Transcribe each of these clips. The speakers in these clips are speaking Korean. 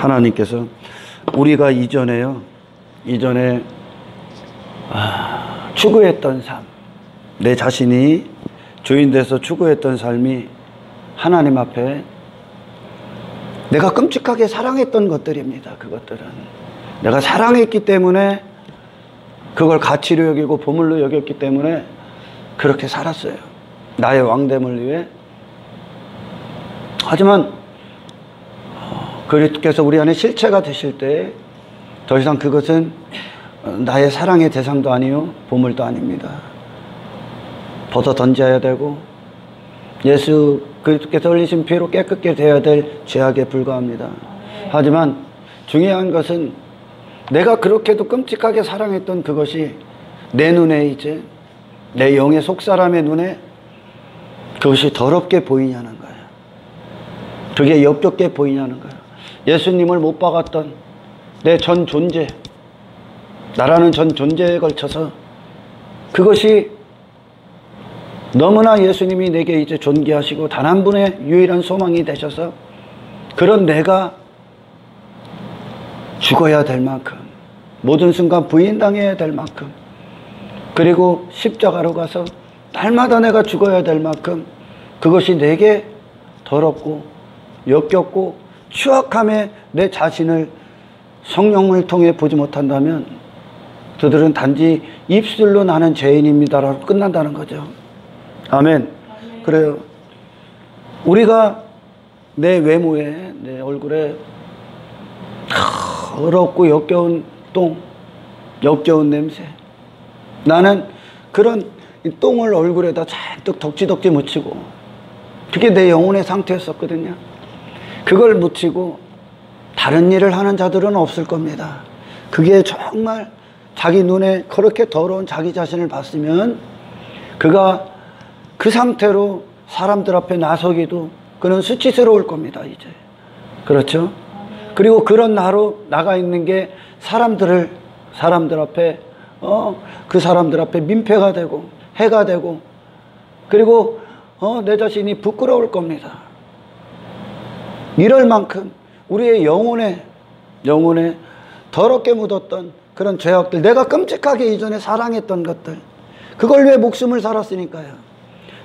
하나님께서 우리가 이전에 추구했던 삶, 내 자신이 주인 돼서 추구했던 삶이 하나님 앞에 내가 끔찍하게 사랑했던 것들입니다. 그것들은 내가 사랑했기 때문에, 그걸 가치로 여기고 보물로 여겼기 때문에 그렇게 살았어요. 나의 왕됨을 위해. 하지만 그리스도께서 우리 안에 실체가 되실 때 더 이상 그것은 나의 사랑의 대상도 아니요 보물도 아닙니다. 벗어 던져야 되고 예수 그리스도께서 흘리신 피로 깨끗게 되어야 될 죄악에 불과합니다. 하지만 중요한 것은 내가 그렇게도 끔찍하게 사랑했던 그것이 내 눈에, 이제 내 영의 속사람의 눈에 그것이 더럽게 보이냐는 거예요. 그게 역겹게 보이냐는 거예요. 예수님을 못 박았던 내 전 존재, 나라는 전 존재에 걸쳐서 그것이 너무나 예수님이 내게 이제 존귀하시고 단 한 분의 유일한 소망이 되셔서 그런 내가 죽어야 될 만큼, 모든 순간 부인당해야 될 만큼, 그리고 십자가로 가서 날마다 내가 죽어야 될 만큼 그것이 내게 더럽고 역겹고 추악함에 내 자신을 성령을 통해 보지 못한다면 그들은 단지 입술로 나는 죄인입니다라고 끝난다는 거죠. 아멘. 그래요. 우리가 내 외모에, 내 얼굴에 더럽고 역겨운 똥, 역겨운 냄새, 나는 그런 똥을 얼굴에다 잔뜩 덕지덕지 묻히고, 그게 내 영혼의 상태였었거든요. 그걸 묻히고 다른 일을 하는 자들은 없을 겁니다. 그게 정말 자기 눈에 그렇게 더러운 자기 자신을 봤으면 그가 그 상태로 사람들 앞에 나서기도 그는 수치스러울 겁니다, 이제. 그렇죠? 그리고 그런 나로 나가 있는 게 사람들 앞에 그 사람들 앞에 민폐가 되고 해가 되고, 그리고 내 자신이 부끄러울 겁니다. 이럴 만큼 우리의 영혼에 더럽게 묻었던 그런 죄악들, 내가 끔찍하게 이전에 사랑했던 것들, 그걸 위해 목숨을 살았으니까요.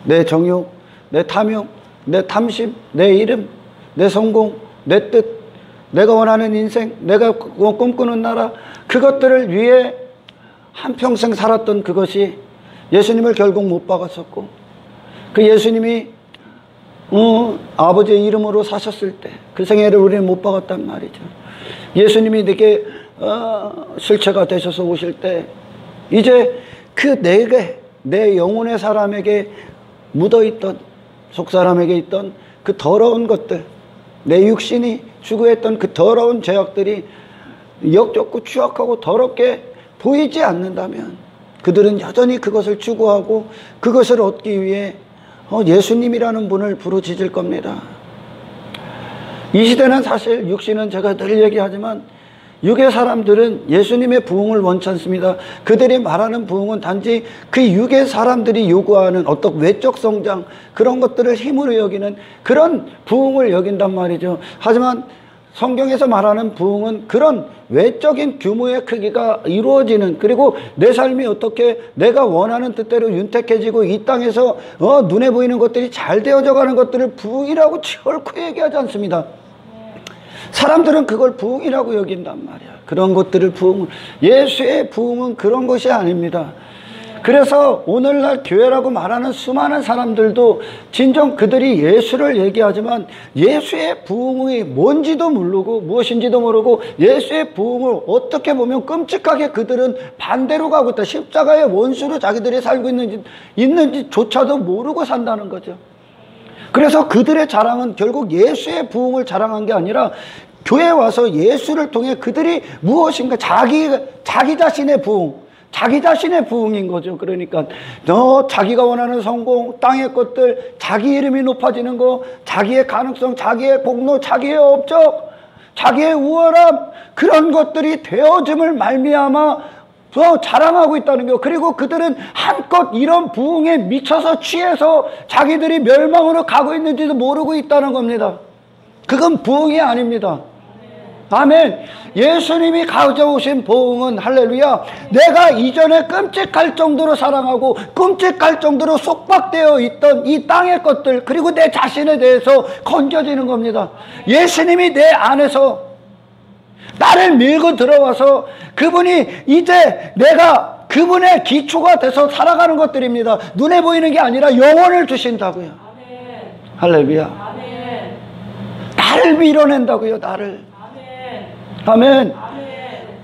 내 정욕, 내 탐욕, 내 탐심, 내 이름, 내 성공, 내 뜻, 내가 원하는 인생, 내가 꿈꾸는 나라, 그것들을 위해 한평생 살았던 그것이 예수님을 결국 못 박았었고, 그 예수님이 아버지의 이름으로 사셨을 때 그 생애를 우리는 못 박았단 말이죠. 예수님이 내게 실체가 되셔서 오실 때 이제 그 내 영혼의 사람에게 묻어있던, 속사람에게 있던 그 더러운 것들, 내 육신이 추구했던 그 더러운 죄악들이 역겹고 추악하고 더럽게 보이지 않는다면 그들은 여전히 그것을 추구하고 그것을 얻기 위해 예수님이라는 분을 부르짖을 겁니다. 이 시대는 사실 육신은 제가 늘 얘기하지만 육의 사람들은 예수님의 부흥을 원치 않습니다. 그들이 말하는 부흥은 단지 그 육의 사람들이 요구하는 어떤 외적 성장, 그런 것들을 힘으로 여기는 그런 부흥을 여긴단 말이죠. 하지만 성경에서 말하는 부흥은 그런 외적인 규모의 크기가 이루어지는, 그리고 내 삶이 어떻게 내가 원하는 뜻대로 윤택해지고 이 땅에서 눈에 보이는 것들이 잘 되어져 가는 것들을 부흥이라고 결코 얘기하지 않습니다. 사람들은 그걸 부흥이라고 여긴단 말이야. 그런 것들을 예수의 부흥은 그런 것이 아닙니다. 그래서 오늘날 교회라고 말하는 수많은 사람들도 진정 그들이 예수를 얘기하지만 예수의 부흥이 뭔지도 모르고 무엇인지도 모르고 예수의 부흥을 어떻게 보면 끔찍하게 그들은 반대로 가고 있다. 십자가의 원수로 자기들이 살고 있는지조차도 모르고 산다는 거죠. 그래서 그들의 자랑은 결국 예수의 부흥을 자랑한 게 아니라 교회에 와서 예수를 통해 그들이 무엇인가 자기 자신의 부흥, 자기 자신의 부흥인 거죠. 그러니까 자기가 원하는 성공, 땅의 것들, 자기 이름이 높아지는 거, 자기의 가능성, 자기의 공로, 자기의 업적, 자기의 우월함, 그런 것들이 되어짐을 말미암아 자랑하고 있다는 거예요. 그리고 그들은 한껏 이런 부흥에 미쳐서 취해서 자기들이 멸망으로 가고 있는지도 모르고 있다는 겁니다. 그건 부흥이 아닙니다. 아멘. 예수님이 가져오신 보응은 할렐루야. 내가 이전에 끔찍할 정도로 사랑하고 끔찍할 정도로 속박되어 있던 이 땅의 것들, 그리고 내 자신에 대해서 건져지는 겁니다. 예수님이 내 안에서 나를 밀고 들어와서 그분이 이제 내가 그분의 기초가 돼서 살아가는 것들입니다. 눈에 보이는 게 아니라 영혼을 주신다고요. 아멘. 할렐루야. 아멘. 나를 밀어낸다고요. 나를. 아멘. 아멘. 아멘.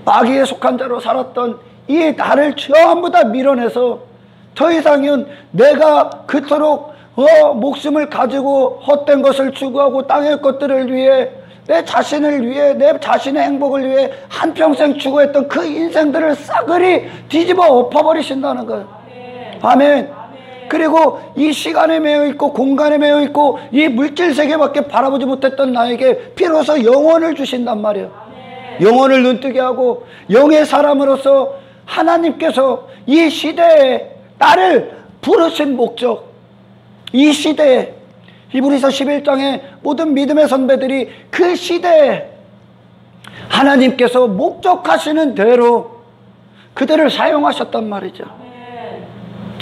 마귀에 속한 자로 살았던 이 나를 전부 다 밀어내서 더 이상은 내가 그토록 목숨을 가지고 헛된 것을 추구하고 땅의 것들을 위해 내 자신을 위해 내 자신의 행복을 위해 한평생 추구했던 그 인생들을 싸그리 뒤집어 엎어버리신다는 거예요. 아멘. 그리고 이 시간에 매여 있고 공간에 매여 있고 이 물질 세계밖에 바라보지 못했던 나에게 비로소 영혼을 주신단 말이에요. 영혼을 눈뜨게 하고 영의 사람으로서 하나님께서 이 시대에 나를 부르신 목적, 이 시대에 히브리서 11장에 모든 믿음의 선배들이 그 시대에 하나님께서 목적하시는 대로 그들을 사용하셨단 말이죠.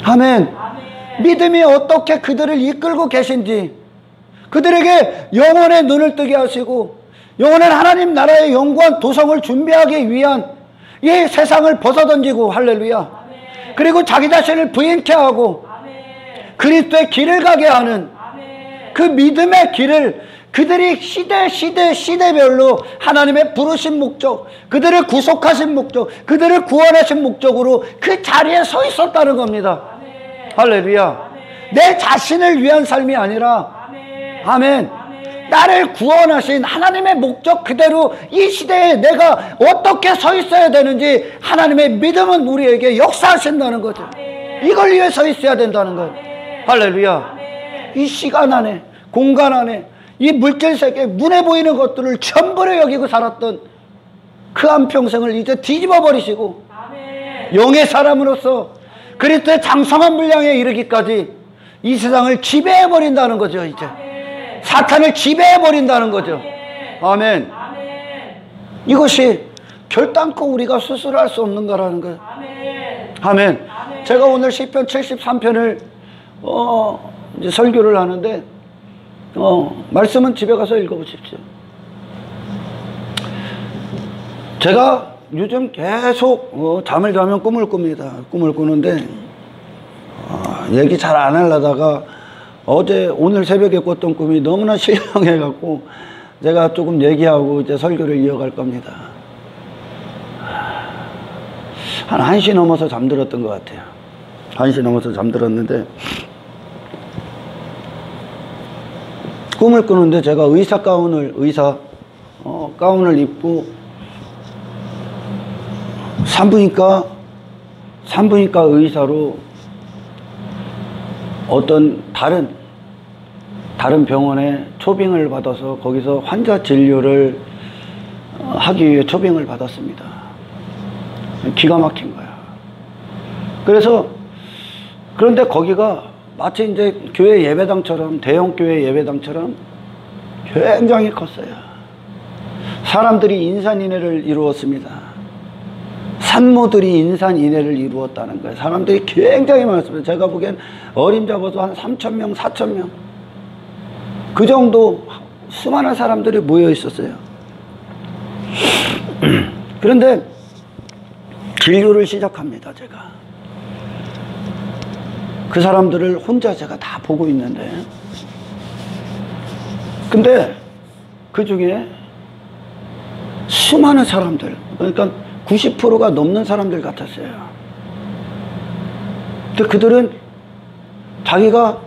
아멘. 믿음이 어떻게 그들을 이끌고 계신지, 그들에게 영혼의 눈을 뜨게 하시고 영혼은 하나님 나라의 영광 도성을 준비하기 위한 이 세상을 벗어던지고, 할렐루야, 그리고 자기 자신을 부인케 하고 그리스도의 길을 가게 하는 그 믿음의 길을 그들이 시대별로 하나님의 부르신 목적, 그들을 구속하신 목적, 그들을 구원하신 목적으로 그 자리에 서 있었다는 겁니다. 할렐루야. 내 자신을 위한 삶이 아니라, 아멘, 나를 구원하신 하나님의 목적 그대로 이 시대에 내가 어떻게 서 있어야 되는지 하나님의 믿음은 우리에게 역사하신다는 거죠. 이걸 위해 서 있어야 된다는 거예요. 할렐루야. 이 시간 안에, 공간 안에, 이 물질 세계 눈에 보이는 것들을 전부를 여기고 살았던 그 한평생을 이제 뒤집어 버리시고 영의 사람으로서 그리스도의 장성한 분량에 이르기까지 이 세상을 지배해 버린다는 거죠. 이제 사탄을 지배해 버린다는 거죠. 아멘. 이것이 결단코 우리가 스스로 할 수 없는 거라는 거예요. 아멘. 제가 오늘 시편 73편을 이제 설교를 하는데 말씀은 집에 가서 읽어보십시오. 제가 요즘 계속 잠을 자면 꿈을 꿉니다. 꿈을 꾸는데 얘기 잘 안 하려다가 오늘 새벽에 꿨던 꿈이 너무나 신령해갖고 제가 조금 얘기하고 이제 설교를 이어갈 겁니다. 한 1시 넘어서 잠들었던 것 같아요. 1시 넘어서 잠들었는데 꿈을 꾸는데 제가 의사 가운을 입고 산부인과 의사로 어떤 다른 병원에 초빙을 받아서 거기서 환자 진료를 하기 위해 초빙을 받았습니다. 기가 막힌 거야. 그런데 거기가 마치 이제 교회 예배당처럼, 대형 교회 예배당처럼 굉장히 컸어요. 사람들이 인산인해를 이루었습니다. 산모들이 인산인해를 이루었다는 거예요. 사람들이 굉장히 많았습니다. 제가 보기엔 어림잡아도 한 3,000명, 4,000명. 그 정도 수많은 사람들이 모여 있었어요. 그런데 진료를 시작합니다, 제가. 그 사람들을 혼자 제가 다 보고 있는데, 근데 그 중에 수많은 사람들, 그러니까 90%가 넘는 사람들 같았어요. 근데 그들은 자기가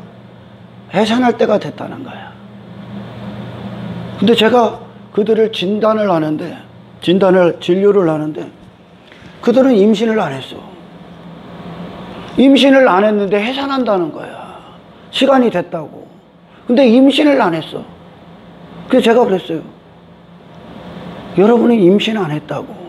해산할 때가 됐다는 거야. 근데 제가 그들을 진료를 하는데 그들은 임신을 안 했어. 임신을 안 했는데 해산한다는 거야. 시간이 됐다고. 근데 임신을 안 했어. 그래서 제가 그랬어요. 여러분이 임신 안 했다고.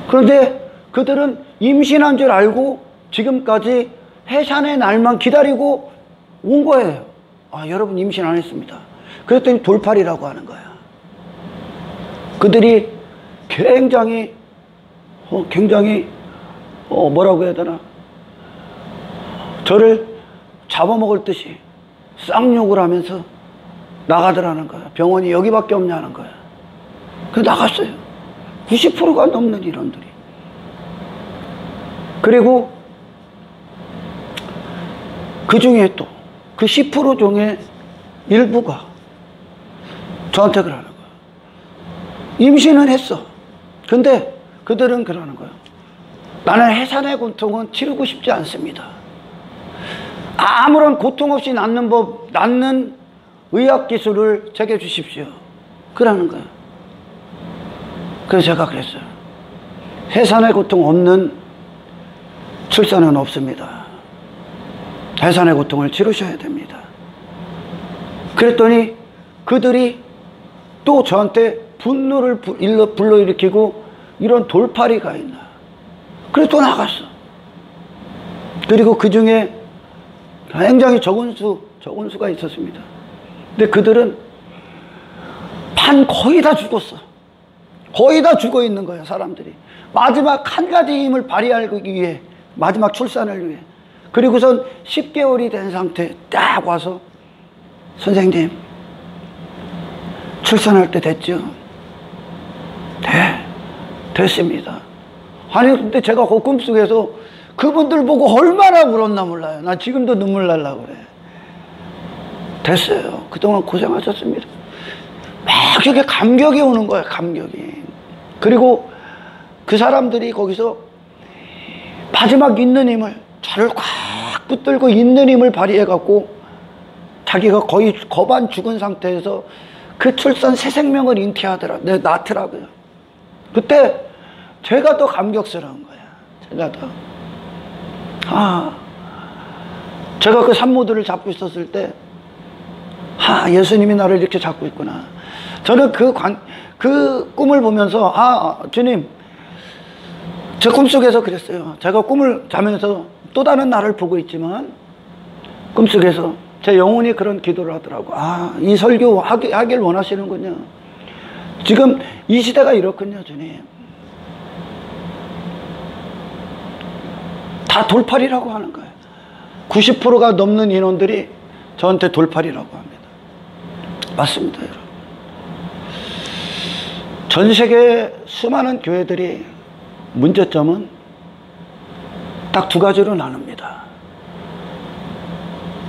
그런데 그들은 임신한 줄 알고 지금까지 해산의 날만 기다리고 온 거예요. 여러분 임신 안 했습니다. 그랬더니 돌팔이라고 하는 거야. 그들이 굉장히 뭐라고 해야 되나, 저를 잡아먹을 듯이 쌍욕을 하면서 나가더라는 거야. 병원이 여기밖에 없냐는 거야. 그래서 나갔어요. 90%가 넘는 인원들이. 그리고 그 중에 또 그 10% 중에 일부가 저한테 그러는 거야. 임신은 했어. 근데 그들은 그러는 거야. 나는 해산의 고통은 치르고 싶지 않습니다. 아무런 고통 없이 낫는 의학 기술을 제게 주십시오. 그러는 거예요. 그래서 제가 그랬어요. 해산의 고통 없는 출산은 없습니다. 해산의 고통을 치르셔야 됩니다. 그랬더니 그들이 또 저한테 분노를 불러일으키고 이런 돌팔이가 있나. 그래서 또 나갔어. 그리고 그 중에 굉장히 적은 수가 있었습니다. 근데 그들은 거의 다 죽었어. 거의 다 죽어 있는 거야, 사람들이. 마지막 한 가지 힘을 발휘하기 위해, 마지막 출산을 위해. 그리고선 10개월이 된 상태에 딱 와서, 선생님, 출산할 때 됐죠? 됐습니다. 아니, 근데 제가 그 꿈속에서 그분들 보고 얼마나 울었나 몰라요. 나 지금도 눈물 날라고 그래. 됐어요. 그동안 고생하셨습니다. 막 이렇게 감격이 오는 거예요, 감격이. 그리고 그 사람들이 거기서 마지막 있는 힘을, 저를 꽉 붙들고 있는 힘을 발휘해갖고 자기가 거의 거반 죽은 상태에서 그 출산 새 생명을 낳더라고요. 그때 제가 더 감격스러운 거야. 제가 그 산모들을 잡고 있었을 때, 예수님이 나를 이렇게 잡고 있구나. 저는 그 꿈을 보면서, 주님, 제 꿈속에서 그랬어요. 제가 꿈을 자면서 또 다른 나를 보고 있지만, 꿈속에서 제 영혼이 그런 기도를 하더라고. 이 설교 하길 원하시는군요. 지금 이 시대가 이렇군요, 주님. 다 돌팔이라고 하는 거예요. 90%가 넘는 인원들이 저한테 돌팔이라고 합니다. 맞습니다, 여러분. 전 세계 수많은 교회들이 문제점은 딱 두 가지로 나눕니다.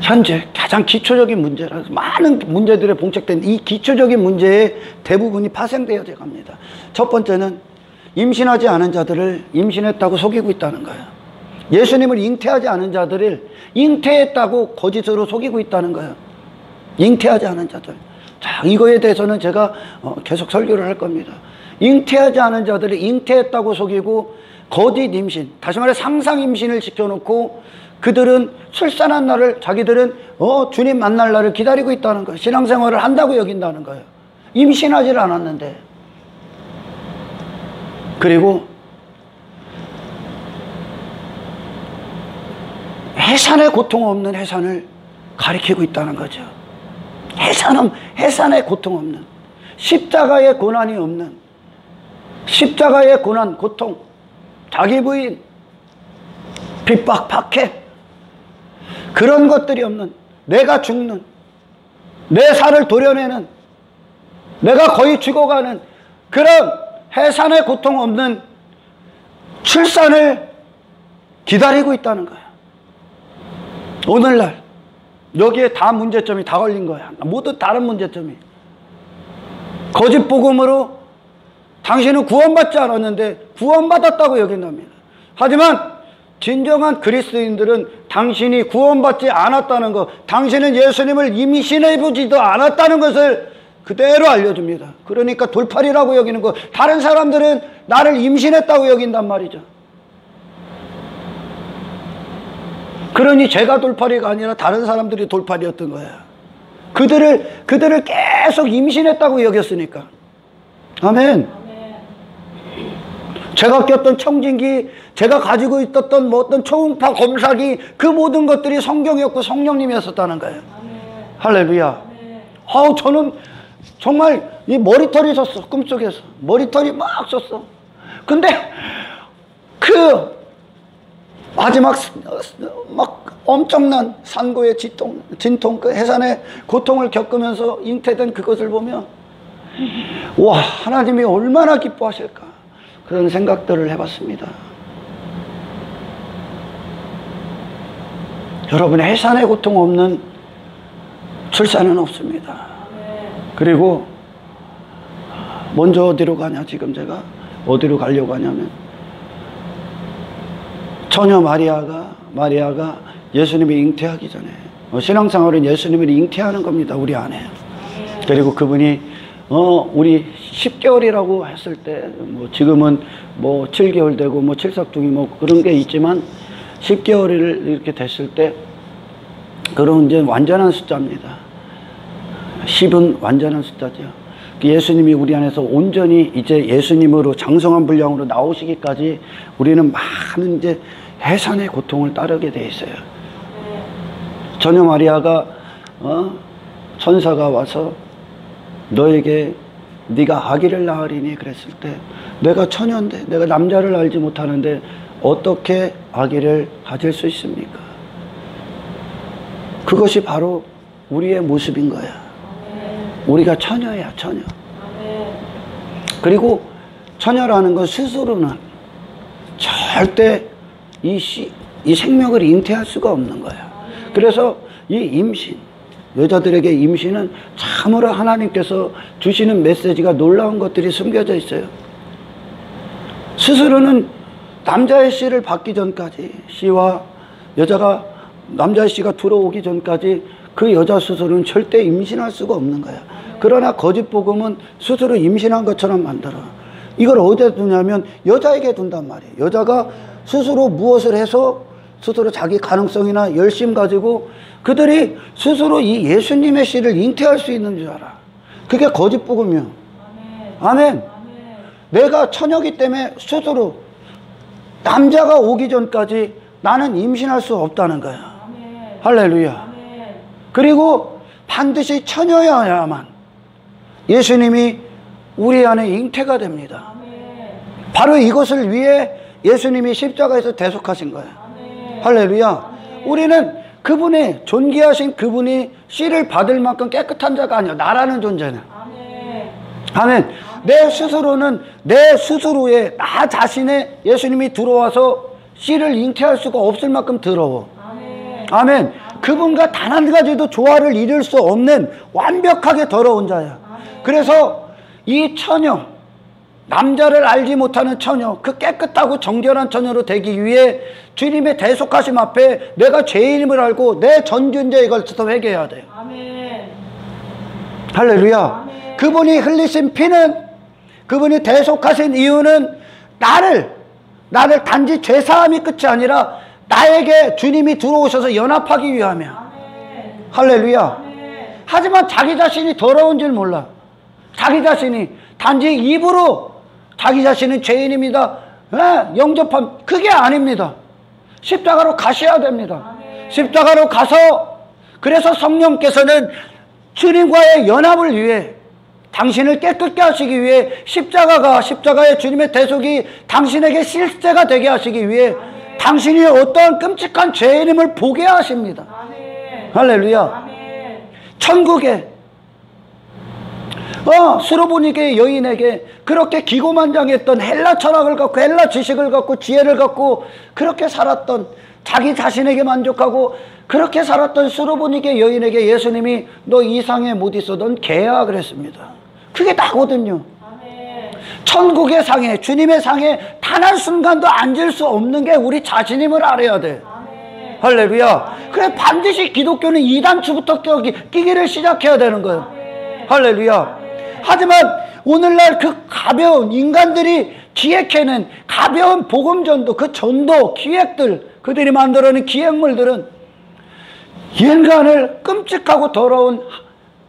현재 가장 기초적인 문제라서 많은 문제들에 봉착된 이 기초적인 문제의 대부분이 파생되어져 갑니다. 첫 번째는 임신하지 않은 자들을 임신했다고 속이고 있다는 거예요. 예수님을 잉태하지 않은 자들을 잉태했다고 거짓으로 속이고 있다는 거예요. 잉태하지 않은 자들. 자, 이거에 대해서는 제가 계속 설교를 할 겁니다. 잉태하지 않은 자들을 잉태했다고 속이고 거짓 임신, 다시 말해 상상 임신을 지켜놓고 그들은 출산한 날을, 자기들은 주님 만날 날을 기다리고 있다는 거예요. 신앙생활을 한다고 여긴다는 거예요. 임신하지 않았는데. 그리고 해산의 고통 없는 해산을 가리키고 있다는 거죠. 해산의 고통 없는, 십자가의 고난이 없는, 십자가의 고난, 고통, 자기 부인, 핍박, 박해, 그런 것들이 없는, 내가 죽는, 내 살을 도려내는, 내가 거의 죽어가는 그런 해산의 고통 없는 출산을 기다리고 있다는 거예요. 오늘날 여기에 다 문제점이 다 걸린 거야. 모두 다른 문제점이. 거짓 복음으로 당신은 구원받지 않았는데 구원받았다고 여긴답니다. 하지만 진정한 그리스도인들은 당신이 구원받지 않았다는 것, 당신은 예수님을 임신해보지도 않았다는 것을 그대로 알려줍니다. 그러니까 돌팔이라고 여기는 거. 다른 사람들은 나를 임신했다고 여긴단 말이죠. 그러니 제가 돌팔이가 아니라 다른 사람들이 돌팔이였던 거야. 그들을 계속 임신했다고 여겼으니까. 아멘. 제가 꼈던 청진기, 제가 가지고 있었던 어떤 초음파 검사기, 그 모든 것들이 성경이었고 성령님이었었다는 거예요. 할렐루야. 저는 정말 이 머리털이 섰어. 꿈속에서 머리털이 막 섰어. 근데 그 마지막 막 엄청난 산고의 진통, 그 해산의 고통을 겪으면서 잉태된 그것을 보면 와, 하나님이 얼마나 기뻐하실까, 그런 생각들을 해봤습니다. 여러분, 해산의 고통 없는 출산은 없습니다. 그리고 먼저 어디로 가냐, 지금 제가 어디로 가려고 하냐면, 처녀 마리아가 예수님이 잉태하기 전에, 신앙생활은 예수님을 잉태하는 겁니다, 우리 안에. 그리고 그분이 우리 10개월이라고 했을 때, 지금은 7개월 되고 칠삭둥이 그런 게 있지만, 10개월을 이렇게 됐을 때, 그런 이제 완전한 숫자입니다. 10은 완전한 숫자죠. 예수님이 우리 안에서 온전히 이제 예수님으로 장성한 분량으로 나오시기까지 우리는 많은 이제 해산의 고통을 따르게 돼 있어요. 처녀 마리아가 천사가 와서 너에게 네가 아기를 낳으리니 그랬을 때, 내가 처녀인데, 내가 남자를 알지 못하는데 어떻게 아기를 가질 수 있습니까? 그것이 바로 우리의 모습인 거야. 우리가 처녀야, 처녀. 그리고 처녀라는 건 스스로는 절대 이 생명을 잉태할 수가 없는 거야. 그래서 이 임신, 여자들에게 임신은 참으로 하나님께서 주시는 메시지가 놀라운 것들이 숨겨져 있어요. 스스로는 남자의 씨를 받기 전까지, 씨와 여자가, 남자의 씨가 들어오기 전까지 그 여자 스스로는 절대 임신할 수가 없는 거야. 그러나 거짓 복음은 스스로 임신한 것처럼 만들어. 이걸 어디에 두냐면 여자에게 둔단 말이에요. 여자가 스스로 무엇을 해서 스스로 자기 가능성이나 열심 가지고 그들이 스스로 이 예수님의 씨를 잉태할 수 있는 줄 알아. 그게 거짓 복음이야. 아멘. 내가 처녀기 때문에 스스로 남자가 오기 전까지 나는 임신할 수 없다는 거야. 할렐루야. 그리고 반드시 처녀여야만 예수님이 우리 안에 잉태가 됩니다. 바로 이것을 위해 예수님이 십자가에서 대속하신 거예요. 할렐루야. 우리는 그분의 존귀하신 그분이 씨를 받을 만큼 깨끗한 자가 아니야. 나라는 존재는. 아멘. 내 스스로는 내 스스로의 나 자신의 예수님이 들어와서 씨를 잉태할 수가 없을 만큼 더러워. 아멘. 그분과 단 한 가지도 조화를 이룰 수 없는 완벽하게 더러운 자야. 그래서 이 처녀, 남자를 알지 못하는 처녀, 그 깨끗하고 정결한 처녀로 되기 위해 주님의 대속하심 앞에 내가 죄인임을 알고 내 전 존재에 걸쳐서 회개해야 돼요. 아멘. 할렐루야. 아멘. 그분이 흘리신 피는, 그분이 대속하신 이유는 나를 단지 죄사함이 끝이 아니라 나에게 주님이 들어오셔서 연합하기 위함이야. 아멘. 할렐루야. 아멘. 하지만 자기 자신이 더러운 줄 몰라. 자기 자신이 단지 입으로 자기 자신은 죄인입니다, 영접함, 그게 아닙니다. 십자가로 가셔야 됩니다. 아멘. 십자가로 가서, 그래서 성령께서는 주님과의 연합을 위해, 당신을 깨끗게 하시기 위해 십자가의 주님의 대속이 당신에게 실제가 되게 하시기 위해 당신이 어떠한 끔찍한 죄인임을 보게 하십니다. 아멘. 할렐루야. 아멘. 천국에 수로보니게 여인에게 그렇게 기고만장했던 헬라 철학을 갖고, 헬라 지식을 갖고, 지혜를 갖고 그렇게 살았던, 자기 자신에게 만족하고 그렇게 살았던 수로보니게 여인에게 예수님이 너 이 상에 못 있어, 넌 개야 그랬습니다. 그게 나거든요. 천국의 상에, 주님의 상에 단 한순간도 앉을 수 없는 게 우리 자신임을 알아야 돼. 아멘. 할렐루야. 아멘. 그래, 반드시 기독교는 이단추부터 끼기를 시작해야 되는 거예요. 아멘. 할렐루야. 아멘. 하지만 오늘날 그 가벼운, 인간들이 기획해낸 가벼운 복음전도, 그 전도 기획들, 그들이 만들어낸 기획물들은 인간을 끔찍하고 더러운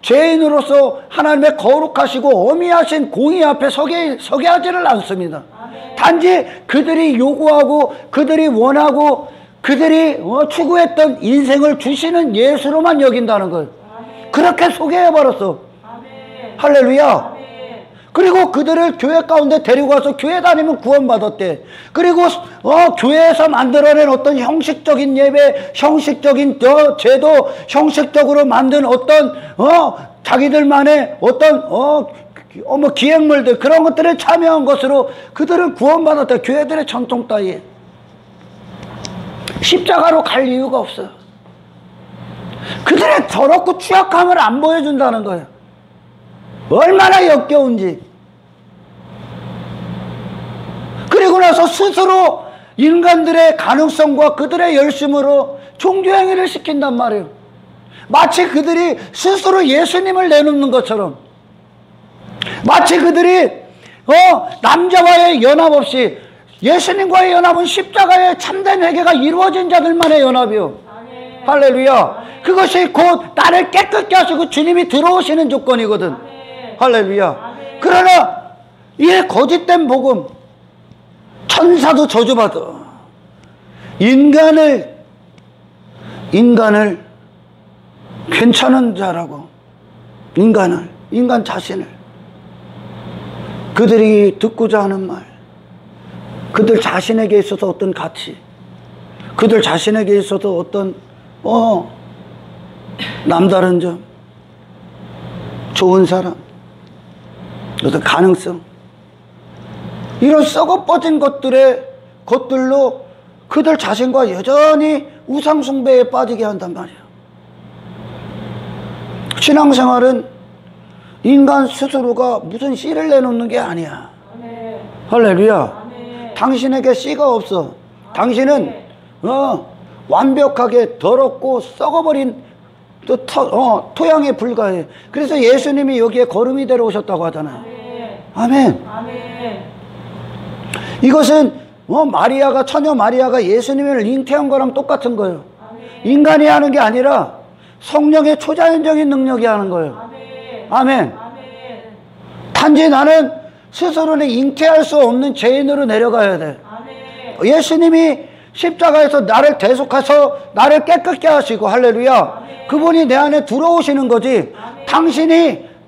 죄인으로서 하나님의 거룩하시고 어미하신 공의 앞에 서게 하지를 않습니다. 아멘. 단지 그들이 요구하고 그들이 원하고 그들이 추구했던 인생을 주시는 예수로만 여긴다는 거예요. 아멘. 그렇게 소개해버렸어. 아멘. 할렐루야. 아멘. 그리고 그들을 교회 가운데 데리고 와서 교회 다니면 구원받았대. 그리고 교회에서 만들어낸 어떤 형식적인 예배, 형식적인 제도, 형식적으로 만든 어떤 자기들만의 어떤 뭐 기획물들, 그런 것들에 참여한 것으로 그들은 구원받았대. 교회들의 전통 따위에 십자가로 갈 이유가 없어요. 그들의 더럽고 취약함을 안 보여준다는 거예요. 얼마나 역겨운지. 그리고 나서 스스로 인간들의 가능성과 그들의 열심으로 종교행위를 시킨단 말이에요. 마치 그들이 스스로 예수님을 내놓는 것처럼, 마치 그들이 남자와의 연합 없이, 예수님과의 연합은 십자가의 참된 회개가 이루어진 자들만의 연합이요. 아멘. 할렐루야. 아멘. 그것이 곧 나를 깨끗게 하시고 주님이 들어오시는 조건이거든. 아멘. 할렐루야. 아멘. 그러나 이 거짓된 복음, 천사도 저주받아. 인간을 괜찮은 자라고, 인간 자신을, 그들이 듣고자 하는 말, 그들 자신에게 있어서 어떤 가치, 그들 자신에게 있어서 어떤 남다른 점, 좋은 사람, 어떤 가능성, 이런 썩어빠진 것들로 그들 자신과 여전히 우상숭배에 빠지게 한단 말이에요. 신앙생활은 인간 스스로가 무슨 씨를 내놓는 게 아니야. 아멘. 할렐루야. 아멘. 당신에게 씨가 없어. 당신은 완벽하게 더럽고 썩어버린 토양에 불과해. 그래서 예수님이 여기에 거름이 되러 오셨다고 하잖아요. 아멘. 아멘. 이것은 마리아가, 처녀 마리아가 예수님을 잉태한 거랑 똑같은 거예요. 아멘. 인간이 하는 게 아니라 성령의 초자연적인 능력이 하는 거예요. 아멘. 아멘. 아멘. 단지 나는 스스로는 잉태할 수 없는 죄인으로 내려가야 돼. 아멘. 예수님이 십자가에서 나를 대속해서 나를 깨끗게 하시고, 할렐루야. 아멘. 그분이 내 안에 들어오시는 거지. 아멘.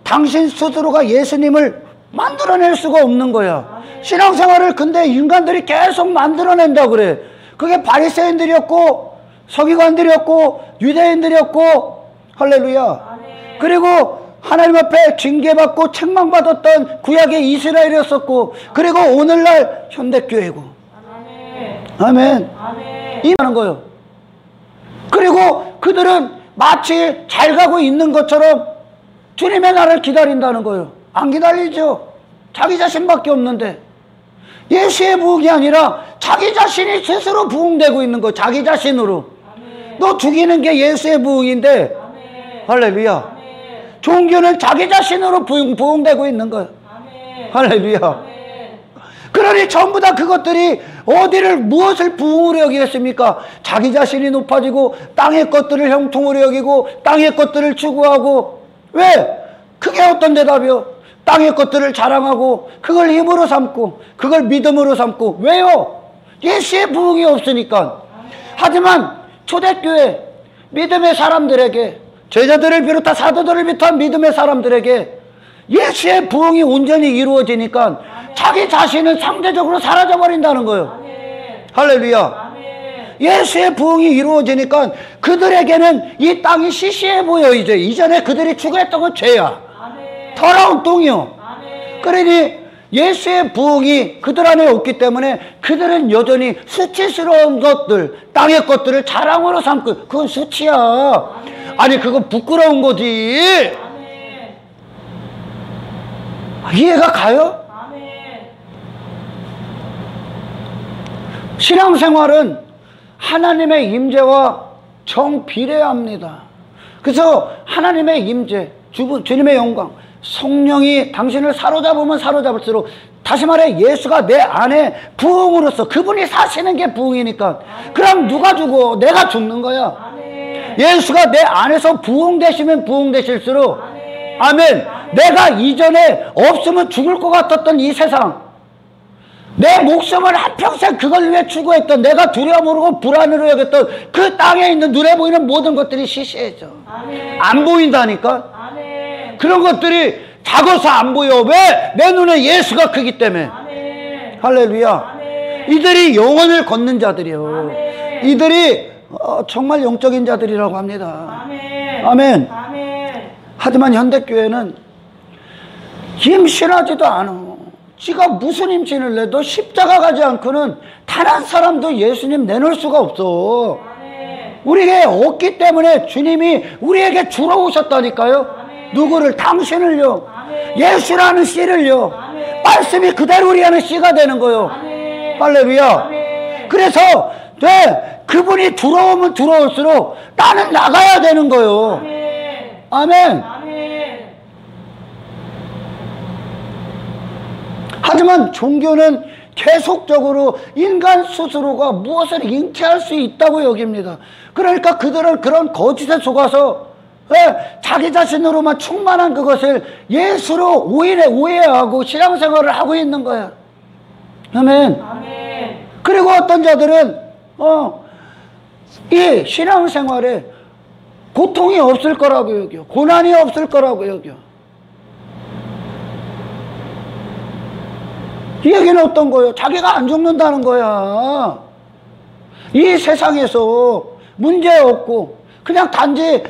당신 스스로가 예수님을 만들어낼 수가 없는 거야. 아멘. 신앙생활을 근데 인간들이 계속 만들어낸다 그래. 그게 바리새인들이었고 서기관들이었고 유대인들이었고, 할렐루야. 아멘. 그리고 하나님 앞에 징계받고 책망받았던 구약의 이스라엘이었었고, 그리고 오늘날 현대교회고. 아멘. 아멘. 아멘. 이하는 거예요. 그리고 그들은 마치 잘 가고 있는 것처럼 주님의 날을 기다린다는 거예요. 안 기다리죠. 자기 자신밖에 없는데. 예수의 부흥이 아니라 자기 자신이 스스로 부흥되고 있는 거예요. 자기 자신으로. 아멘. 너 죽이는 게 예수의 부흥인데, 아멘. 할렐루야. 아멘. 종교는 자기 자신으로 부흥되고 있는 거예요. 아멘. 할렐루야. 아멘. 그러니 전부 다 그것들이 무엇을 부흥으로 여기겠습니까? 자기 자신이 높아지고 땅의 것들을 형통으로 여기고 땅의 것들을 추구하고. 왜? 그게 어떤 대답이요? 땅의 것들을 자랑하고 그걸 힘으로 삼고 그걸 믿음으로 삼고. 왜요? 예수의 부흥이 없으니까. 하지만 초대교회 믿음의 사람들에게, 제자들을 비롯한 사도들을 비롯한 믿음의 사람들에게 예수의 부흥이 온전히 이루어지니까 자기 자신은 상대적으로 사라져버린다는 거예요. 아멘. 할렐루야. 아멘. 예수의 부흥이 이루어지니까 그들에게는 이 땅이 시시해 보여. 이전에 그들이 추구했던 건 죄야. 아멘. 더러운 똥이요. 아멘. 그러니 예수의 부흥이 그들 안에 없기 때문에 그들은 여전히 수치스러운 것들, 땅의 것들을 자랑으로 삼고. 그건 수치야. 아니 그건 부끄러운 거지. 아멘. 이해가 가요? 아멘. 신앙생활은 하나님의 임재와 정비례합니다. 그래서 하나님의 임재, 주님의 영광, 성령이 당신을 사로잡으면 사로잡을수록, 다시 말해 예수가 내 안에 부흥으로서, 그분이 사시는 게 부흥이니까. 그럼 누가 죽어? 내가 죽는 거야. 아멘. 예수가 내 안에서 부흥되시면 부흥되실수록, 아멘. 아멘. 내가 이전에 없으면 죽을 것 같았던 이 세상, 내 목숨을 한평생 그걸 위해 추구했던, 내가 두려워 모르고 불안으로 여겼던 그 땅에 있는 눈에 보이는 모든 것들이 시시해져. 아멘. 안 보인다니까. 아멘. 그런 것들이 작아서 안 보여. 왜? 내 눈에 예수가 크기 때문에. 아멘. 할렐루야. 아멘. 이들이 영혼을 걷는 자들이요. 아멘. 이들이 정말 영적인 자들이라고 합니다. 아멘. 아멘. 아멘. 하지만 현대교회는 임신하지도 않아. 지가 무슨 임신을 내도 십자가 가지 않고는 단 한 사람도 예수님 내놓을 수가 없어. 아멘. 우리에게 없기 때문에 주님이 우리에게 주러 오셨다니까요. 아멘. 누구를? 당신을요. 아멘. 예수라는 씨를요. 아멘. 말씀이 그대로 우리 안에 씨가 되는 거예요. 아멘. 할렐루야. 아멘. 그래서 그분이 들어오면 들어올수록 나는 나가야 되는 거예요. 아멘. 아멘. 아멘. 하지만 종교는 계속적으로 인간 스스로가 무엇을 잉태할 수 있다고 여깁니다. 그러니까 그들은 그런 거짓에 속아서 자기 자신으로만 충만한 그것을 예수로 오해하고 신앙생활을 하고 있는 거야. 아멘. 아멘. 그리고 어떤 자들은 이 신앙생활에 고통이 없을 거라고 여겨. 고난이 없을 거라고 여겨. 이 얘기는 어떤 거예요? 자기가 안 죽는다는 거야. 이 세상에서 문제 없고 그냥 단지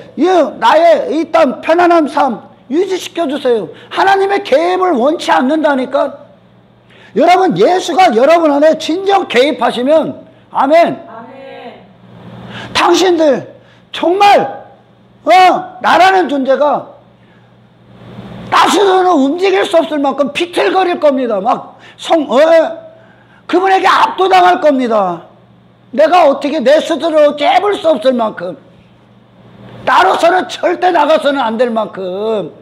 나의 일단 편안한 삶 유지시켜주세요. 하나님의 개입을 원치 않는다니까. 여러분, 예수가 여러분 안에 진정 개입하시면 아멘. 아멘. 당신들 정말 나라는 존재가 나스로는 움직일 수 없을 만큼 비틀거릴 겁니다. 막 그분에게 압도당할 겁니다. 내가 어떻게 내 스스로 잽을 수 없을 만큼, 나로서는 절대 나가서는 안 될 만큼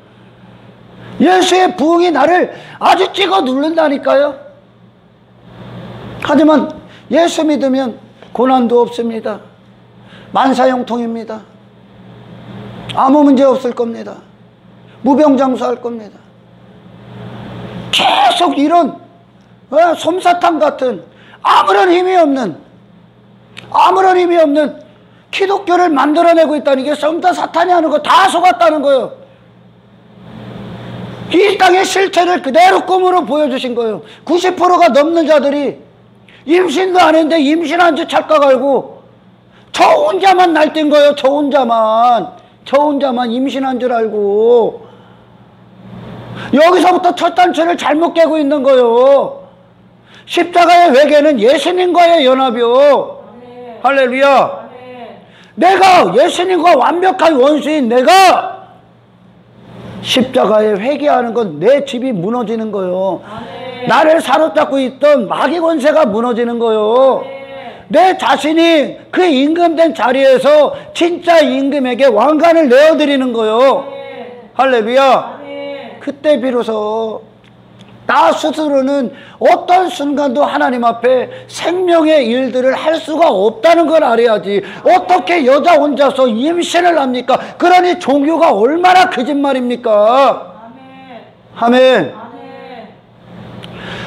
예수의 부흥이 나를 아주 찍어 누른다니까요. 하지만 예수 믿으면 고난도 없습니다. 만사형통입니다. 아무 문제 없을 겁니다. 무병장수할 겁니다. 계속 이런 솜사탕 같은 아무런 힘이 없는 기독교를 만들어내고 있다는 게 썸다 사탄이 하는 거 다 속았다는 거예요. 이 땅의 실체를 그대로 꿈으로 보여주신 거예요. 90%가 넘는 자들이 임신도 안 했는데 임신한 줄 착각 알고 저 혼자만 날뛴 거예요. 저 혼자만 임신한 줄 알고 여기서부터 첫 단추를 잘못 깨고 있는 거예요. 십자가의 회개는 예수님과의 연합이요. 아멘. 할렐루야. 아멘. 내가 예수님과 완벽한 원수인 내가 십자가에 회개하는 건 내 집이 무너지는 거예요. 아멘. 나를 사로잡고 있던 마귀 권세가 무너지는 거예요. 아멘. 내 자신이 그 임금된 자리에서 진짜 임금에게 왕관을 내어드리는 거예요. 아멘. 할렐루야. 아멘. 그때 비로소 나 스스로는 어떤 순간도 하나님 앞에 생명의 일들을 할 수가 없다는 걸 알아야지. 어떻게 여자 혼자서 임신을 합니까? 그러니 종교가 얼마나 거짓말입니까? 아멘. 아멘. 아멘.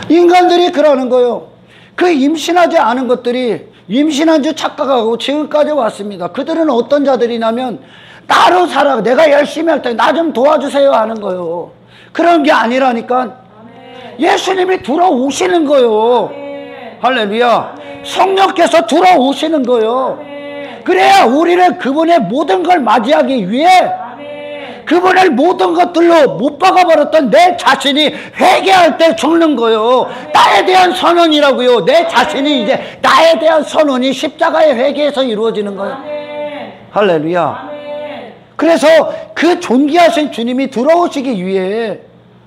인간들이 그러는 거예요. 그 임신하지 않은 것들이 임신한 줄 착각하고 지금까지 왔습니다. 그들은 어떤 자들이냐면 나로 살아, 내가 열심히 할 때 나 좀 도와주세요 하는 거예요. 그런 게 아니라니까. 아멘. 예수님이 들어오시는 거예요. 아멘. 할렐루야. 아멘. 성령께서 들어오시는 거예요. 아멘. 그래야 우리는 그분의 모든 걸 맞이하기 위해 아멘. 그분을 모든 것들로 못 박아버렸던 내 자신이 회개할 때 죽는 거예요. 나에 대한 선언이라고요. 내 자신이 이제 나에 대한 선언이 십자가의 회개에서 이루어지는 거예요. 아멘. 할렐루야. 아멘. 그래서 그 존귀하신 주님이 들어오시기 위해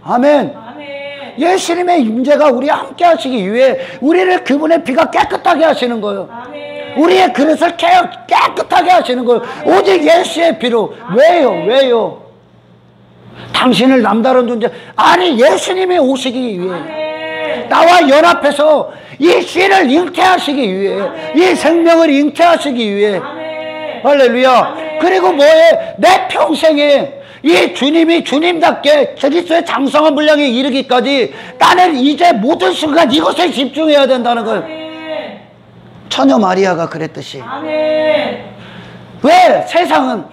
아멘. 아멘. 예수님의 임재가 우리와 함께 하시기 위해 우리를 그분의 피가 깨끗하게 하시는 거예요. 아멘. 우리의 그릇을 깨끗하게 하시는 거예요. 오직 예수의 피로. 왜요? 당신을 남다른 존재, 아니 예수님이 오시기 위해, 아멘. 나와 연합해서 이 씨를 잉태하시기 위해, 이 생명을 잉태하시기 위해. 아멘. 할렐루야. 아멘. 그리고 뭐해? 내 평생에 이 주님이 주님답게 그리스도의 장성한 분량에 이르기까지 나는 이제 모든 순간 이것에 집중해야 된다는 거예요. 아멘. 처녀 마리아가 그랬듯이 아멘. 왜? 세상은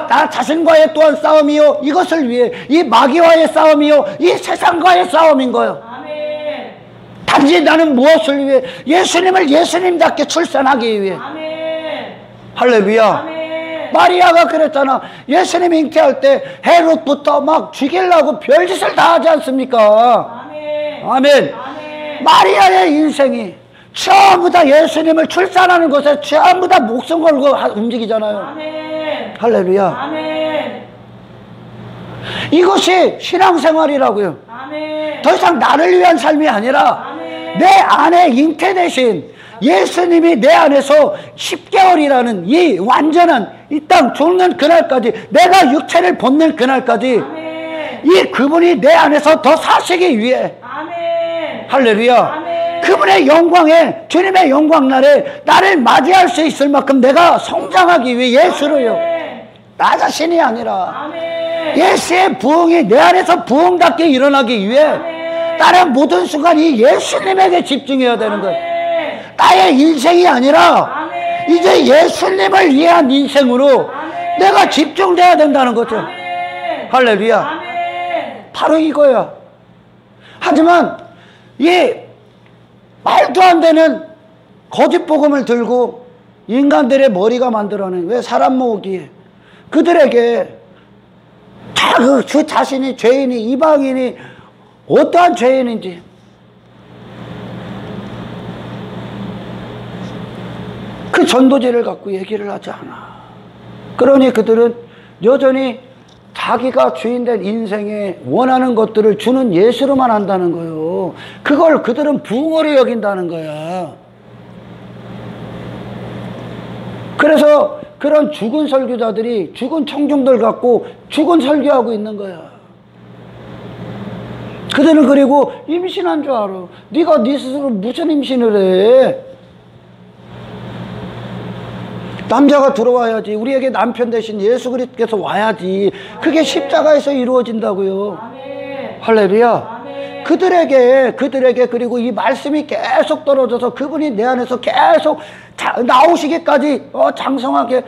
나 자신과의 또한 싸움이요, 이것을 위해, 이 마귀와의 싸움이요, 이 세상과의 싸움인 거예요. 아멘. 단지 나는 무엇을 위해? 예수님을 예수님답게 출산하기 위해. 아멘. 할렐루야. 아멘. 마리아가 그랬잖아. 예수님 잉태할 때 헤롯부터 막 죽이려고 별짓을 다 하지 않습니까? 아멘. 아멘. 아멘. 마리아의 인생이 전부 다 예수님을 출산하는 것에 전부 다 목숨 걸고 움직이잖아요. 아멘. 할렐루야. 아멘. 이것이 신앙생활이라고요. 아멘. 더 이상 나를 위한 삶이 아니라 아멘. 내 안에 잉태되신 예수님이 내 안에서 10개월이라는 이 완전한 이 땅 죽는 그날까지, 내가 육체를 벗는 그날까지 아멘. 이 그분이 내 안에서 더 사시기 위해. 아멘. 할렐루야. 아멘. 그분의 영광에, 주님의 영광 날에 나를 맞이할 수 있을 만큼 내가 성장하기 위해 예수로요, 아멘. 나 자신이 아니라 아멘. 예수의 부흥이 내 안에서 부흥답게 일어나기 위해 아멘. 나는 모든 순간이 예수님에게 집중해야 되는 거예요. 아멘. 나의 인생이 아니라 아멘. 이제 예수님을 위한 인생으로 아멘. 내가 집중돼야 된다는 거죠. 아멘. 할렐루야. 아멘. 바로 이거야. 하지만 이 말도 안 되는 거짓 복음을 들고 인간들의 머리가 만들어낸, 왜 사람 모으기에 그들에게 다 그 자신이 죄인이, 이방인이 어떠한 죄인인지, 그 전도제를 갖고 얘기를 하지 않아. 그러니 그들은 여전히 자기가 주인된 인생에 원하는 것들을 주는 예수로만 한다는 거예요. 그걸 그들은 부흥으로 여긴다는 거야. 그래서 그런 죽은 설교자들이 죽은 청중들 갖고 죽은 설교하고 있는 거야. 그들은 그리고 임신한 줄 알아. 네가 네 스스로 무슨 임신을 해? 남자가 들어와야지. 우리에게 남편 대신 예수 그리스도께서 와야지. 그게 십자가에서 이루어진다고요. 아멘. 할렐루야. 아멘. 그들에게 그리고 이 말씀이 계속 떨어져서 그분이 내 안에서 계속 나오시기까지 장성하게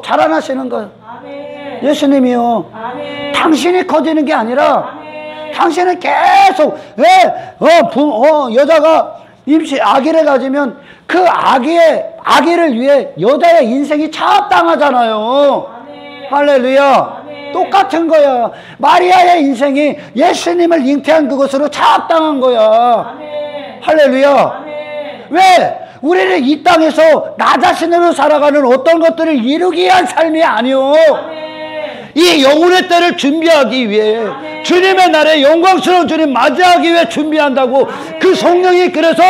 자라나시는 거예요. 아멘. 예수님이요. 아멘. 당신이 커지는 게 아니라 아멘. 당신은 계속 여자가 아기를 가지면 그 아기를 위해 여자의 인생이 차압당하잖아요. 아멘. 할렐루야. 아멘. 똑같은 거야. 마리아의 인생이 예수님을 잉태한 그것으로 차압당한 거야. 아멘. 할렐루야. 아멘. 왜? 우리는 이 땅에서 나 자신으로 살아가는 어떤 것들을 이루기 위한 삶이 아니요, 아멘. 이 영혼의 때를 준비하기 위해, 아멘. 주님의 날에 영광스러운 주님 맞이하기 위해 준비한다고. 아멘. 그 성령이 그래서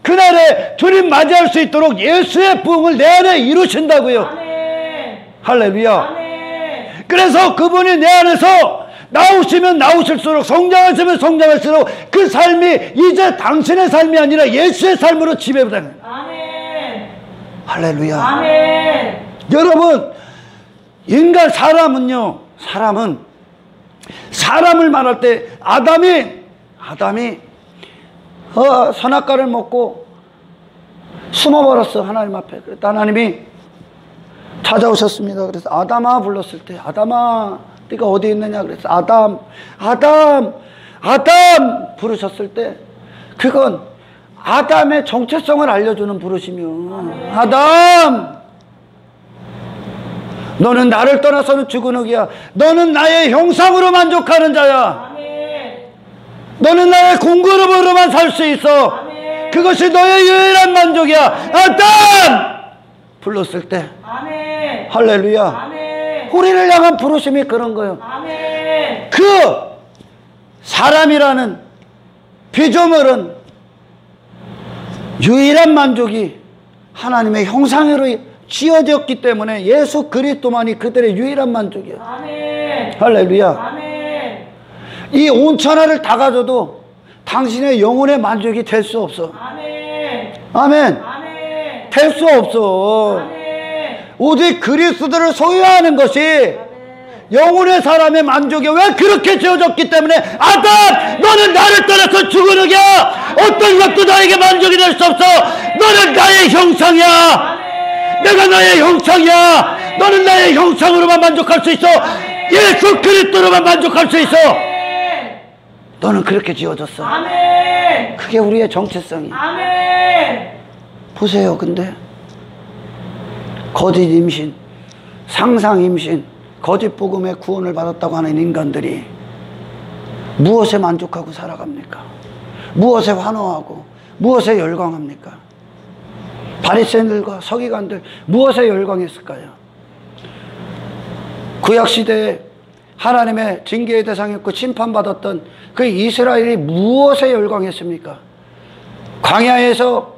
그날에 주님 맞이할 수 있도록 예수의 부흥을 내 안에 이루신다고요. 아멘. 할렐루야. 아멘. 그래서 그분이 내 안에서 나오시면 나오실수록, 성장하시면 성장할수록 그 삶이 이제 당신의 삶이 아니라 예수의 삶으로 지배되는. 아멘. 할렐루야. 아멘. 여러분, 사람을 말할 때 아담이 선악과를 먹고 숨어버렸어, 하나님 앞에. 그랬더니 하나님이 찾아오셨습니다. 그래서 아담아 불렀을 때, 아담아 네가 어디 있느냐 그래서 아담 부르셨을 때, 그건 아담의 정체성을 알려주는 부르시며, 아담 너는 나를 떠나서는 죽은 흙이야. 너는 나의 형상으로 만족하는 자야. 아멘. 너는 나의 공급으로만 살 수 있어. 아멘. 그것이 너의 유일한 만족이야. 아담 불렀을 때, 아멘. 할렐루야. 아멘. 우리를 향한 부르심이 그런 거예요. 아멘. 그 사람이라는 피조물은 유일한 만족이 하나님의 형상으로 지어졌기 때문에 예수 그리스도만이 그들의 유일한 만족이야. 아멘. 할렐루야. 아멘. 이 온 천하를 다 가져도 당신의 영혼의 만족이 될 수 없어. 아멘. 아멘. 아멘. 될 수 없어. 아멘. 오직 그리스도를 소유하는 것이 영혼의 사람의 만족이, 왜 그렇게 지어졌기 때문에 아담 너는 나를 떠나서 죽은 흙이야. 어떤 것도 나에게 만족이 될 수 없어. 너는 나의 형상이야. 내가 나의 형상이야. 너는 나의 형상으로만 만족할 수 있어. 예수 그리스도로만 만족할 수 있어. 너는 그렇게 지어졌어. 아멘. 그게 우리의 정체성이야. 아멘. 보세요. 근데 거짓 임신, 상상 임신, 거짓 복음의 구원을 받았다고 하는 인간들이 무엇에 만족하고 살아갑니까? 무엇에 환호하고 무엇에 열광합니까? 바리새인들과 서기관들 무엇에 열광했을까요? 구약시대에 하나님의 징계의 대상이었고 심판받았던 그 이스라엘이 무엇에 열광했습니까? 광야에서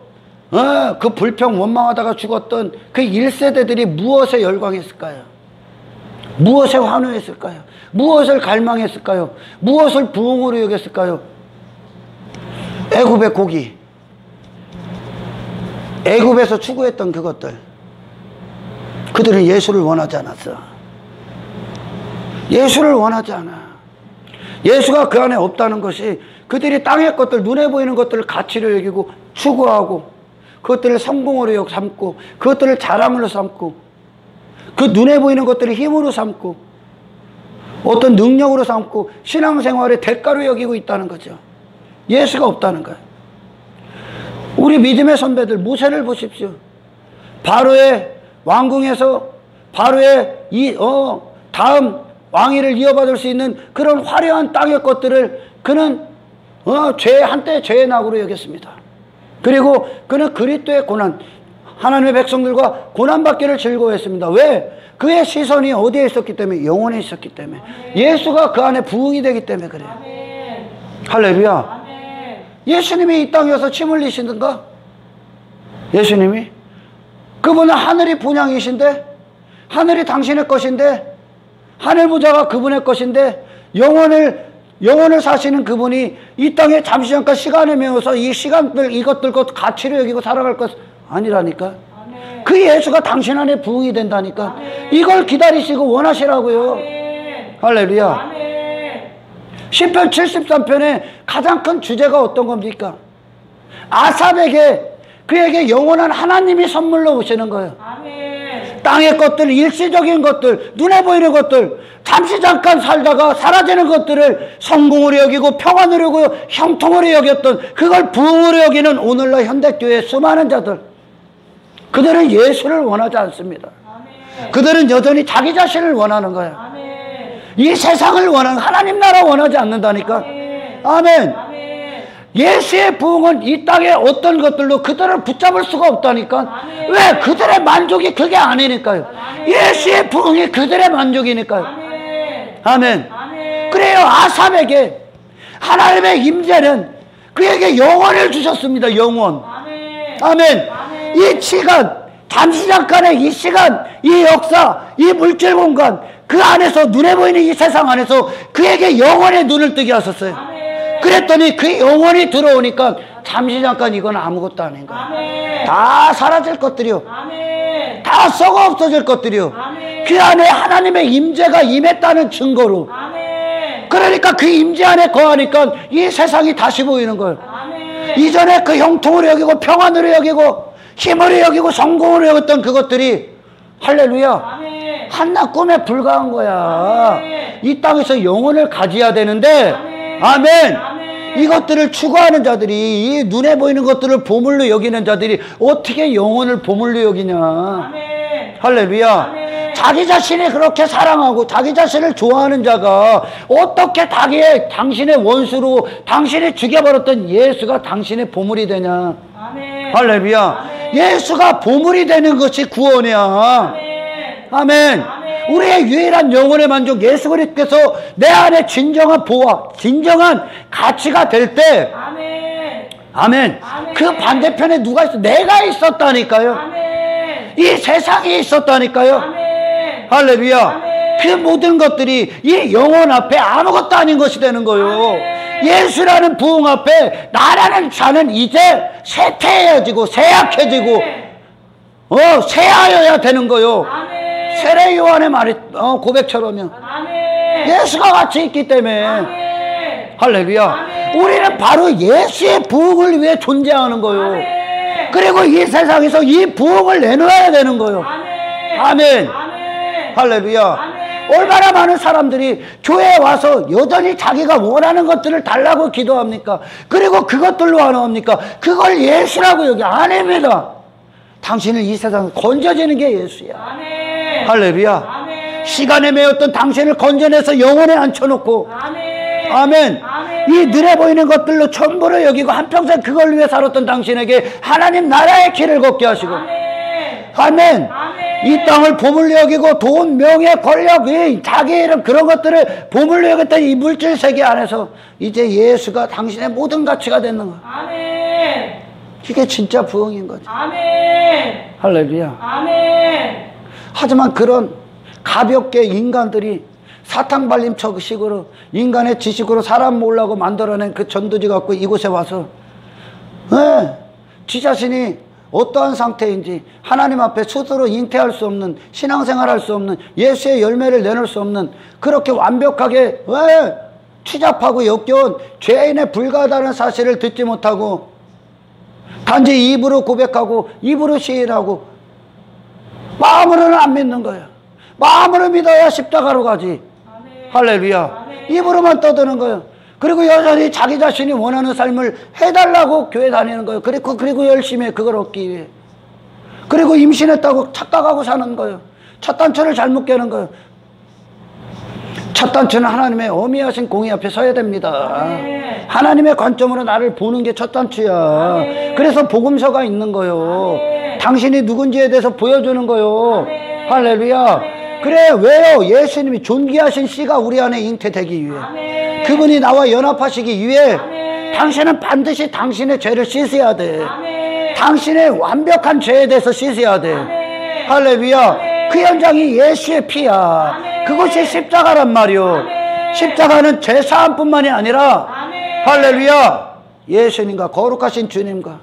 그 불평 원망하다가 죽었던 그 1세대들이 무엇에 열광했을까요? 무엇에 환호했을까요? 무엇을 갈망했을까요? 무엇을 부흥으로 여겼을까요? 애굽의 고기, 애굽에서 추구했던 그것들. 그들은 예수를 원하지 않았어. 예수를 원하지 않아. 예수가 그 안에 없다는 것이 그들이 땅의 것들, 눈에 보이는 것들을 가치로 여기고 추구하고 그것들을 성공으로 삼고 그것들을 자랑으로 삼고 그 눈에 보이는 것들을 힘으로 삼고 어떤 능력으로 삼고 신앙생활의 대가로 여기고 있다는 거죠. 예수가 없다는 거예요. 우리 믿음의 선배들 모세를 보십시오. 바로의 왕궁에서 바로의 다음 왕위를 이어받을 수 있는 그런 화려한 땅의 것들을 그는 한때 죄의 낙으로 여겼습니다. 그리고 그는 그리스도의 고난, 하나님의 백성들과 고난받기를 즐거워했습니다. 왜? 그의 시선이 어디에 있었기 때문에? 영혼에 있었기 때문에. 아멘. 예수가 그 안에 부흥이 되기 때문에 그래요. 아멘. 할렐루야. 아멘. 예수님이 이 땅에 와서 침 흘리시는가? 예수님이? 그분은 하늘이 본향이신데, 하늘이 당신의 것인데, 하늘부자가 그분의 것인데, 영혼을 사시는 그분이 이 땅에 잠시 잠깐 시간을 메워서 이 시간들, 이것들 것 가치로 여기고 살아갈 것 아니라니까. 아멘. 그 예수가 당신 안에 부흥이 된다니까. 아멘. 이걸 기다리시고 원하시라고요. 아멘. 할렐루야. 아멘. 시편 73편의 가장 큰 주제가 어떤 겁니까? 아삽에게 그에게 영원한 하나님이 선물로 오시는 거예요. 아멘. 땅의 것들, 일시적인 것들, 눈에 보이는 것들, 잠시 잠깐 살다가 사라지는 것들을 성공으로 여기고 평안으로 여기고 형통으로 여겼던 그걸 부흥으로 여기는 오늘날 현대교회의 수많은 자들, 그들은 예수를 원하지 않습니다. 아멘. 그들은 여전히 자기 자신을 원하는 거예요. 아멘. 이 세상을 원하는, 하나님 나라 원하지 않는다니까. 아멘. 아멘. 아멘. 예수의 부흥은 이 땅의 어떤 것들로 그들을 붙잡을 수가 없다니까. 아멘. 왜? 그들의 만족이 그게 아니니까요. 아멘. 예수의 부흥이 그들의 만족이니까요. 아멘. 아멘. 아멘. 그래요. 아삽에게 하나님의 임재는 그에게 영원을 주셨습니다. 영원. 아멘. 아멘. 아멘. 이 시간, 잠시 잠깐의 이 시간, 이 역사, 이 물질 공간, 그 안에서 눈에 보이는 이 세상 안에서 그에게 영원의 눈을 뜨게 하셨어요. 아멘. 그랬더니 그 영혼이 들어오니까 잠시 잠깐 이건 아무것도 아닌 거야. 아멘. 다 사라질 것들이요. 아멘. 다 썩어 없어질 것들이요. 아멘. 그 안에 하나님의 임재가 임했다는 증거로. 아멘. 그러니까 그 임재 안에 거하니까 이 세상이 다시 보이는 거예요. 아멘. 이전에 그 형통으로 여기고 평안으로 여기고 힘으로 여기고 성공으로 여겼던 그것들이 할렐루야. 아멘. 한낱 꿈에 불과한 거야. 아멘. 이 땅에서 영혼을 가져야 되는데 아멘. 아멘. 아멘. 이것들을 추구하는 자들이, 이 눈에 보이는 것들을 보물로 여기는 자들이 어떻게 영혼을 보물로 여기냐. 아멘. 할렐루야. 아멘. 자기 자신이 그렇게 사랑하고 자기 자신을 좋아하는 자가 어떻게 당신의 원수로 당신이 죽여버렸던 예수가 당신의 보물이 되냐. 아멘. 할렐루야. 아멘. 예수가 보물이 되는 것이 구원이야. 아멘. 아멘. 아멘. 우리의 유일한 영혼의 만족, 예수 그리스도께서 내 안에 진정한 보화, 진정한 가치가 될 때, 아멘. 아멘. 아멘. 그 반대편에 누가 있어? 내가 있었다니까요. 아멘. 이 세상이 있었다니까요. 아멘. 할렐루야. 아멘. 그 모든 것들이 이 영혼 앞에 아무것도 아닌 것이 되는 거예요. 아멘. 예수라는 부흥 앞에 나라는 자는 이제 쇠퇴해지고 쇠약해지고 쇠하여야 되는 거예요. 아멘. 세례 요한의 말이 고백처럼요. 아멘. 예수가 같이 있기 때문에. 아멘. 할렐루야. 아멘. 우리는 바로 예수의 부흥을 위해 존재하는 거예요. 아멘. 그리고 이 세상에서 이 부흥을 내놓아야 되는 거예요. 아멘. 아멘. 아멘. 할렐루야. 아멘. 얼마나 많은 사람들이 교회에 와서 여전히 자기가 원하는 것들을 달라고 기도합니까? 그리고 그것들로 하나옵니까? 그걸 예수라고 여기 아닙니다. 당신을 이 세상에 건져지는 게 예수야. 아멘. 할렐루야. 아멘. 시간에 매였던 당신을 건져내서 영혼에 앉혀놓고 아멘. 아멘. 아멘. 이 눈에 보이는 것들로 전부를 여기고 한평생 그걸 위해 살았던 당신에게 하나님 나라의 길을 걷게 하시고 아멘. 아멘. 아멘. 이 땅을 보물로 여기고 돈, 명예, 권력, 자기 이름 그런 것들을 보물로 여겼던 이 물질 세계 안에서 이제 예수가 당신의 모든 가치가 되는 거야. 아멘. 이게 진짜 부흥인 거지. 아멘. 할렐루야. 아멘. 하지만 그런 가볍게 인간들이 사탕발림식으로 인간의 지식으로 사람 모으려고 만들어낸 그 전도지 갖고 이곳에 와서 지 자신이 어떠한 상태인지 하나님 앞에 스스로 잉태할 수 없는 신앙생활할 수 없는 예수의 열매를 내놓을 수 없는 그렇게 완벽하게 추잡하고 역겨운 죄인에 불과하다는 사실을 듣지 못하고 단지 입으로 고백하고 입으로 시인하고 마음으로는 안 믿는 거예요. 마음으로 믿어야 십자가로 가지. 아멘. 할렐루야. 아멘. 입으로만 떠드는 거예요. 그리고 여전히 자기 자신이 원하는 삶을 해달라고 교회 다니는 거예요. 그리고 열심히 해, 그걸 얻기 위해. 그리고 임신했다고 착각하고 사는 거예요. 첫 단추를 잘못 깨는 거예요. 첫 단추는 하나님의 어미하신 공의 앞에 서야 됩니다. 아멘. 하나님의 관점으로 나를 보는 게 첫 단추야. 아멘. 그래서 복음서가 있는 거예요. 아멘. 당신이 누군지에 대해서 보여주는 거예요. 아멘. 할렐루야. 아멘. 그래, 왜요? 예수님이 존귀하신 씨가 우리 안에 잉태되기 위해. 아멘. 그분이 나와 연합하시기 위해. 아멘. 당신은 반드시 당신의 죄를 씻어야 돼. 아멘. 당신의 완벽한 죄에 대해서 씻어야 돼. 아멘. 할렐루야. 아멘. 그 현장이 예수의 피야. 아멘. 그것이 십자가란 말이요. 아멘. 십자가는 죄 사함뿐만이 아니라 아멘. 할렐루야. 예수님과 거룩하신 주님과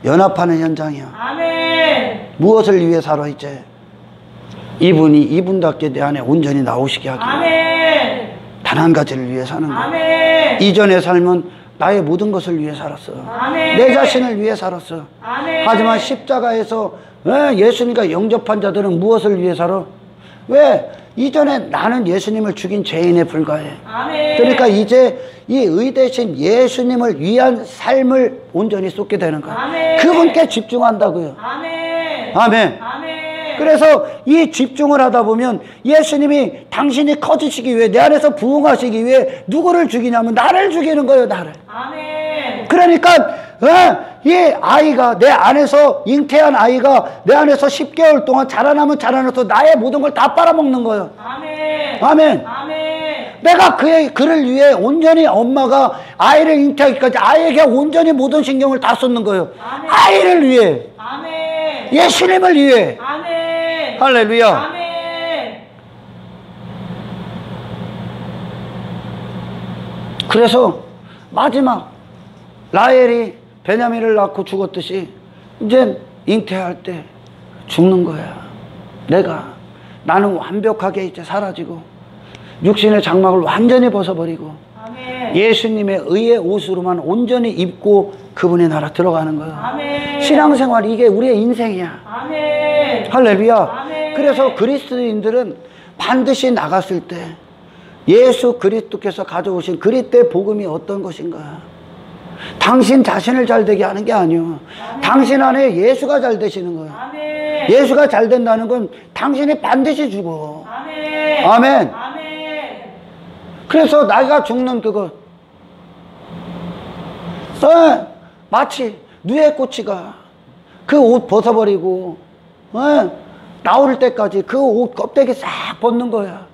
연합하는 현장이야. 아멘. 무엇을 위해 살아 이제? 이분이 이분답게 내 안에 온전히 나오시게 하기 위해. 아멘. 단 한 가지를 위해 사는 거야. 아멘. 이전의 삶은 나의 모든 것을 위해 살았어. 아멘. 내 자신을 위해 살았어. 아멘. 하지만 십자가에서 예수님과 영접한 자들은 무엇을 위해 살아? 왜? 이전에 나는 예수님을 죽인 죄인에 불과해. 아멘. 그러니까 이제 이 의대신 예수님을 위한 삶을 온전히 쏟게 되는 거야. 아멘. 그분께 집중한다고요. 아멘. 아멘. 아멘. 그래서 이 집중을 하다 보면 예수님이 당신이 커지시기 위해 내 안에서 부흥하시기 위해 누구를 죽이냐면 나를 죽이는 거예요. 나를. 아멘. 그러니까 이 아이가 내 안에서 잉태한 아이가 내 안에서 10개월 동안 자라나면 자라나서 나의 모든 걸 다 빨아먹는 거예요. 아멘. 아멘. 아멘. 내가 그를 위해 온전히 엄마가 아이를 잉태하기까지 아이에게 온전히 모든 신경을 다 쏟는 거예요. 아멘. 아이를 위해. 아멘. 예수님을 위해. 아멘. 할렐루야. 아멘. 그래서 마지막 라헬이 베냐민을 낳고 죽었듯이 이제 잉태할 때 죽는 거야. 나는 완벽하게 이제 사라지고 육신의 장막을 완전히 벗어버리고 아멘. 예수님의 의의 옷으로만 온전히 입고 그분의 나라 들어가는 거예요. 아멘. 신앙생활 이게 우리의 인생이야. 아멘. 할렐루야. 아멘. 그래서 그리스도인들은 반드시 나갔을 때 예수 그리스도께서 가져오신 그리스도의 복음이 어떤 것인가? 당신 자신을 잘 되게 하는 게 아니요. 당신 안에 예수가 잘 되시는 거예요. 아멘. 예수가 잘 된다는 건 당신이 반드시 죽어. 아멘. 아멘. 아멘. 그래서 나가 죽는 그것. 마치 누에 꼬치가 그 옷 벗어버리고 나올 때까지 그 옷 껍데기 싹 벗는 거야.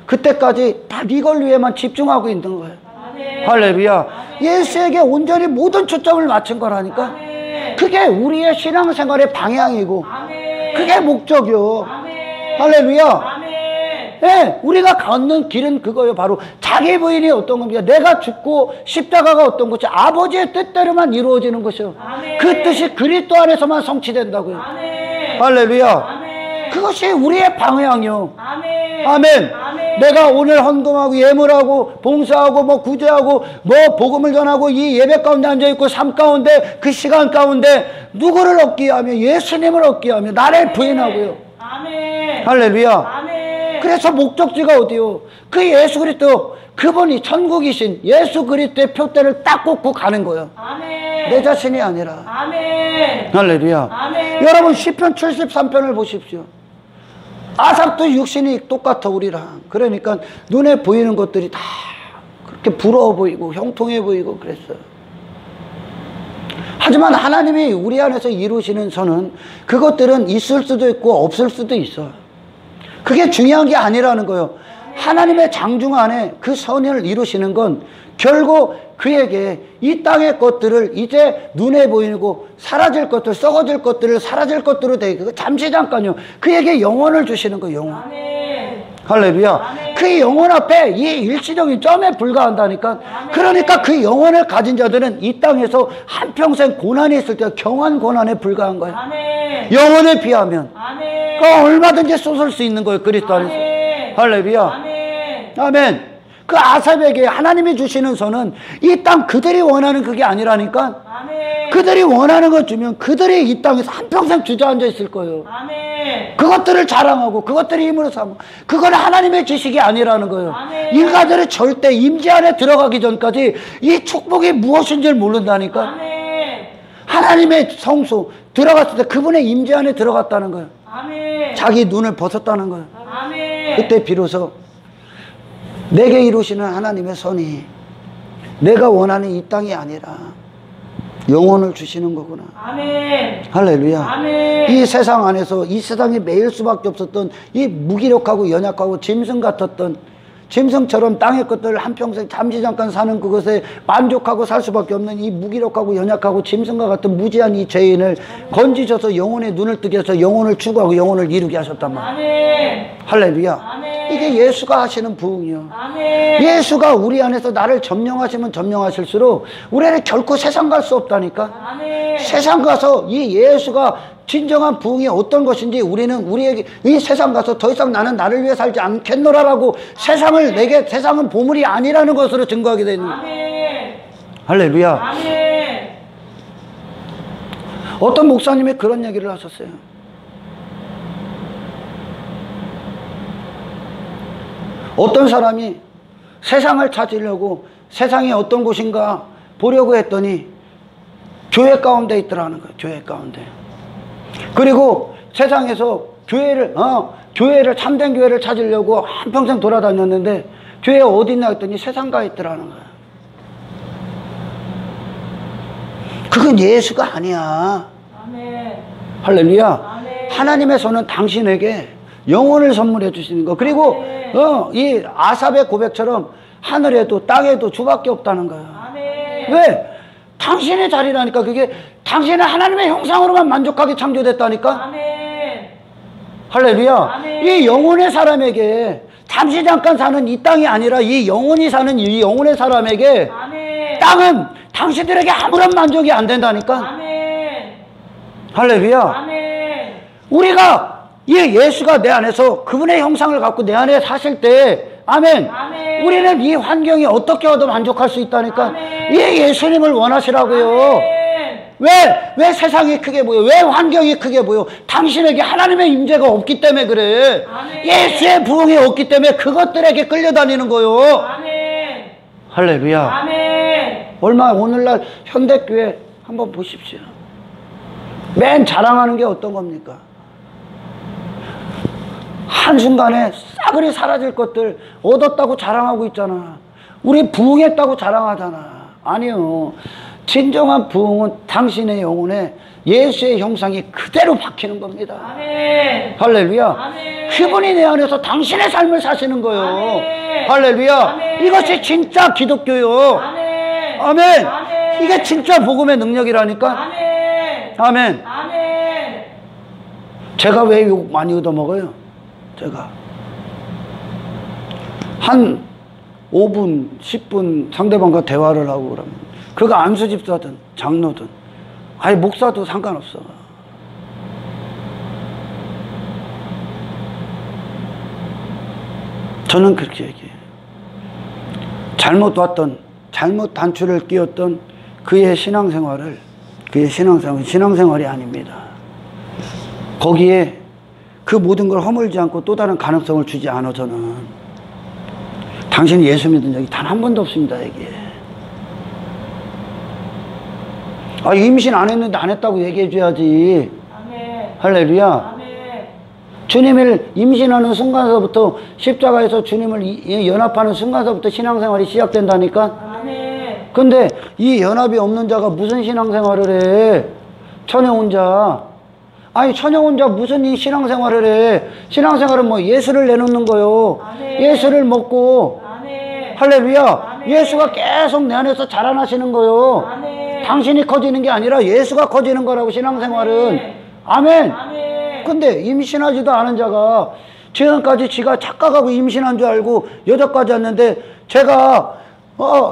그때까지 다 이걸 위해만 집중하고 있는 거야. 아멘. 할렐루야. 아멘. 예수에게 온전히 모든 초점을 맞춘 거라니까. 아멘. 그게 우리의 신앙생활의 방향이고 아멘. 그게 목적이요. 아멘. 할렐루야. 아멘. 예, 우리가 걷는 길은 그거예요. 바로 자기 부인이 어떤 겁니까? 내가 죽고 십자가가 어떤 것이 아버지의 뜻대로만 이루어지는 것이요. 아멘. 그 뜻이 그리스도 안에서만 성취된다고요. 아멘. 할렐루야. 아멘. 그것이 우리의 방향이요. 아멘. 아멘. 아멘. 내가 오늘 헌금하고 예물하고 봉사하고 뭐 구제하고 뭐 복음을 전하고 이 예배 가운데 앉아있고 삶 가운데 그 시간 가운데 누구를 얻기 위하며 예수님을 얻기 위하며 나를 부인하고요. 아멘. 할렐루야. 아멘. 그래서 목적지가 어디요? 그 예수 그리스도 그분이 천국이신 예수 그리스도의 표대를 딱 꽂고 가는 거예요. 아멘. 내 자신이 아니라. 아멘. 할렐루야. 아멘. 여러분 시편 73편을 보십시오. 아삽도 육신이 똑같아 우리랑. 그러니까 눈에 보이는 것들이 다 그렇게 부러워 보이고 형통해 보이고 그랬어요. 하지만 하나님이 우리 안에서 이루시는 선은 그것들은 있을 수도 있고 없을 수도 있어. 그게 중요한 게 아니라는 거예요. 하나님의 장중 안에 그 선을 이루시는 건 결국 그에게 이 땅의 것들을 이제 눈에 보이고 사라질 것들, 썩어질 것들을 사라질 것들로 되게 그 잠시 잠깐요. 그에게 영혼을 주시는 거예요. 영혼. 아멘. 할렐루야. 아멘. 그 영혼 앞에 이 일시적인 점에 불과한다니까. 아멘. 그러니까 그 영혼을 가진 자들은 이 땅에서 한평생 고난이 있을 때 경한 고난에 불과한 거예요. 아멘. 영혼에 비하면 아멘. 그 얼마든지 쏟을 수 있는 거예요. 그리스도 안에서. 아멘. 할렐루야. 아멘. 아멘. 그 아삽에게 하나님이 주시는 선은 이 땅 그들이 원하는 그게 아니라니까. 아멘. 그들이 원하는 것 주면 그들이 이 땅에서 한평생 주저앉아 있을 거예요. 아멘. 그것들을 자랑하고 그것들이 힘으로 삼고 그건 하나님의 지식이 아니라는 거예요. 아멘. 인간들은 절대 임재 안에 들어가기 전까지 이 축복이 무엇인지를 모른다니까. 아멘. 하나님의 성소 들어갔을 때 그분의 임재 안에 들어갔다는 거예요. 아멘. 자기 눈을 벗었다는 거예요. 아멘. 그때 비로소 내게 이루시는 하나님의 선이 내가 원하는 이 땅이 아니라 영혼을 주시는 거구나. 아멘. 할렐루야. 아멘. 이 세상 안에서 이 세상에 매일 수밖에 없었던 이 무기력하고 연약하고 짐승 같았던 짐승처럼 땅의 것들을 한평생 잠시 잠깐 사는 그것에 만족하고 살 수밖에 없는 이 무기력하고 연약하고 짐승과 같은 무지한 이 죄인을 건지셔서 영혼의 눈을 뜨게 해서 영혼을 추구하고 영혼을 이루게 하셨단 말이에요. 아멘. 할렐루야. 아멘. 이게 예수가 하시는 부흥이요. 아멘. 예수가 우리 안에서 나를 점령하시면 점령하실수록 우리는 결코 세상 갈 수 없다니까. 아멘. 세상 가서 이 예수가 진정한 부흥이 어떤 것인지 우리는 우리에게 이 세상 가서 더 이상 나는 나를 위해 살지 않겠노라라고 세상을 내게 세상은 보물이 아니라는 것으로 증거하게 되는 거예요. 아멘. 할렐루야. 아멘. 어떤 목사님이 그런 얘기를 하셨어요. 어떤 사람이 세상을 찾으려고 세상이 어떤 곳인가 보려고 했더니 교회 가운데 있더라는 거예요. 교회 가운데. 그리고 세상에서 교회를 참된 교회를 찾으려고 한평생 돌아다녔는데 교회 어디 있나 했더니 세상가에 있더라는 거예요. 그건 예수가 아니야. 아멘. 할렐루야. 아멘. 하나님의 손은 당신에게 영혼을 선물해 주시는 거. 그리고 이 아삽의 고백처럼 하늘에도 땅에도 주밖에 없다는 거야. 아멘. 왜? 당신의 자리라니까. 그게 당신은 하나님의 형상으로만 만족하게 창조됐다니까. 아멘. 할렐루야. 아멘. 이 영혼의 사람에게 잠시 잠깐 사는 이 땅이 아니라 이 영혼이 사는 이 영혼의 사람에게 아멘. 땅은 당신들에게 아무런 만족이 안 된다니까. 아멘. 할렐루야. 아멘. 우리가 이 예수가 내 안에서 그분의 형상을 갖고 내 안에 사실 때 아멘. 아멘. 우리는 이 환경이 어떻게 얻어 만족할 수 있다니까. 아멘. 이 예수님을 원하시라고요. 아멘. 왜 세상이 크게 보여? 왜 환경이 크게 보여? 당신에게 하나님의 임재가 없기 때문에 그래. 아멘. 예수의 부흥이 없기 때문에 그것들에게 끌려다니는 거요. 아멘. 할렐루야. 아멘. 얼마 오늘날 현대교회 한번 보십시오. 맨 자랑하는 게 어떤 겁니까? 한순간에 싸그리 사라질 것들 얻었다고 자랑하고 있잖아. 우리 부흥했다고 자랑하잖아. 아니요. 진정한 부흥은 당신의 영혼에 예수의 형상이 그대로 박히는 겁니다. 아멘. 할렐루야. 아멘. 그분이 내 안에서 당신의 삶을 사시는 거예요. 아멘. 할렐루야. 아멘. 이것이 진짜 기독교요. 아멘. 아멘. 아멘. 이게 진짜 복음의 능력이라니까. 아멘. 아멘. 아멘. 제가 왜 욕 많이 얻어먹어요? 제가 한 5분, 10분 상대방과 대화를 하고 그러면 그가 안수집사든 장로든 아니 목사도 상관없어. 저는 그렇게 얘기해요. 잘못 왔던, 잘못 단추를 끼웠던 그의 신앙생활이 아닙니다. 거기에 그 모든 걸 허물지 않고 또 다른 가능성을 주지 않아서는 당신이 예수 믿은 적이 단 한 번도 없습니다. 이게. 임신 안 했는데 안 했다고 얘기해 줘야지. 아멘. 할렐루야. 아멘. 주님을 임신하는 순간서부터 십자가에서 주님을 연합하는 순간서부터 신앙생활이 시작된다니까. 아멘. 근데 이 연합이 없는 자가 무슨 신앙생활을 해? 처녀 혼자. 처녀 혼자 무슨 이 신앙생활을 해? 신앙생활은 뭐 예수를 내놓는 거요. 아멘. 예수를 먹고. 아멘. 할렐루야. 아멘. 예수가 계속 내 안에서 자라나시는 거요. 아멘. 당신이 커지는 게 아니라 예수가 커지는 거라고 신앙생활은. 아멘. 아멘. 아멘. 근데 임신하지도 않은 자가 지금까지 지가 착각하고 임신한 줄 알고 여자까지 왔는데 제가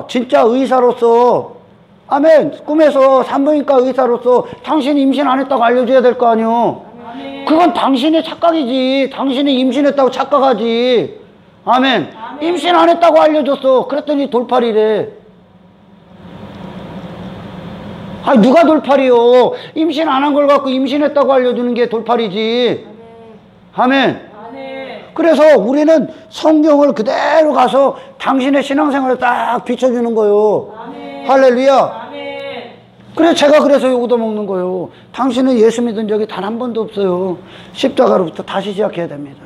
진짜 의사로서 아멘 꿈에서 산부인과 의사로서 당신이 임신 안 했다고 알려줘야 될 거 아니요. 아멘. 그건 당신의 착각이지. 당신이 임신했다고 착각하지. 아멘. 아멘. 임신 안 했다고 알려줬어. 그랬더니 돌팔이래. 누가 돌팔이요? 임신 안 한 걸 갖고 임신했다고 알려주는 게 돌팔이지. 아멘. 아멘. 그래서 우리는 성경을 그대로 가서 당신의 신앙생활을 딱 비춰주는 거요. 아멘. 할렐루야. 아멘. 그래서 요거 먹는 거요. 당신은 예수 믿은 적이 단 한 번도 없어요. 십자가로부터 다시 시작해야 됩니다.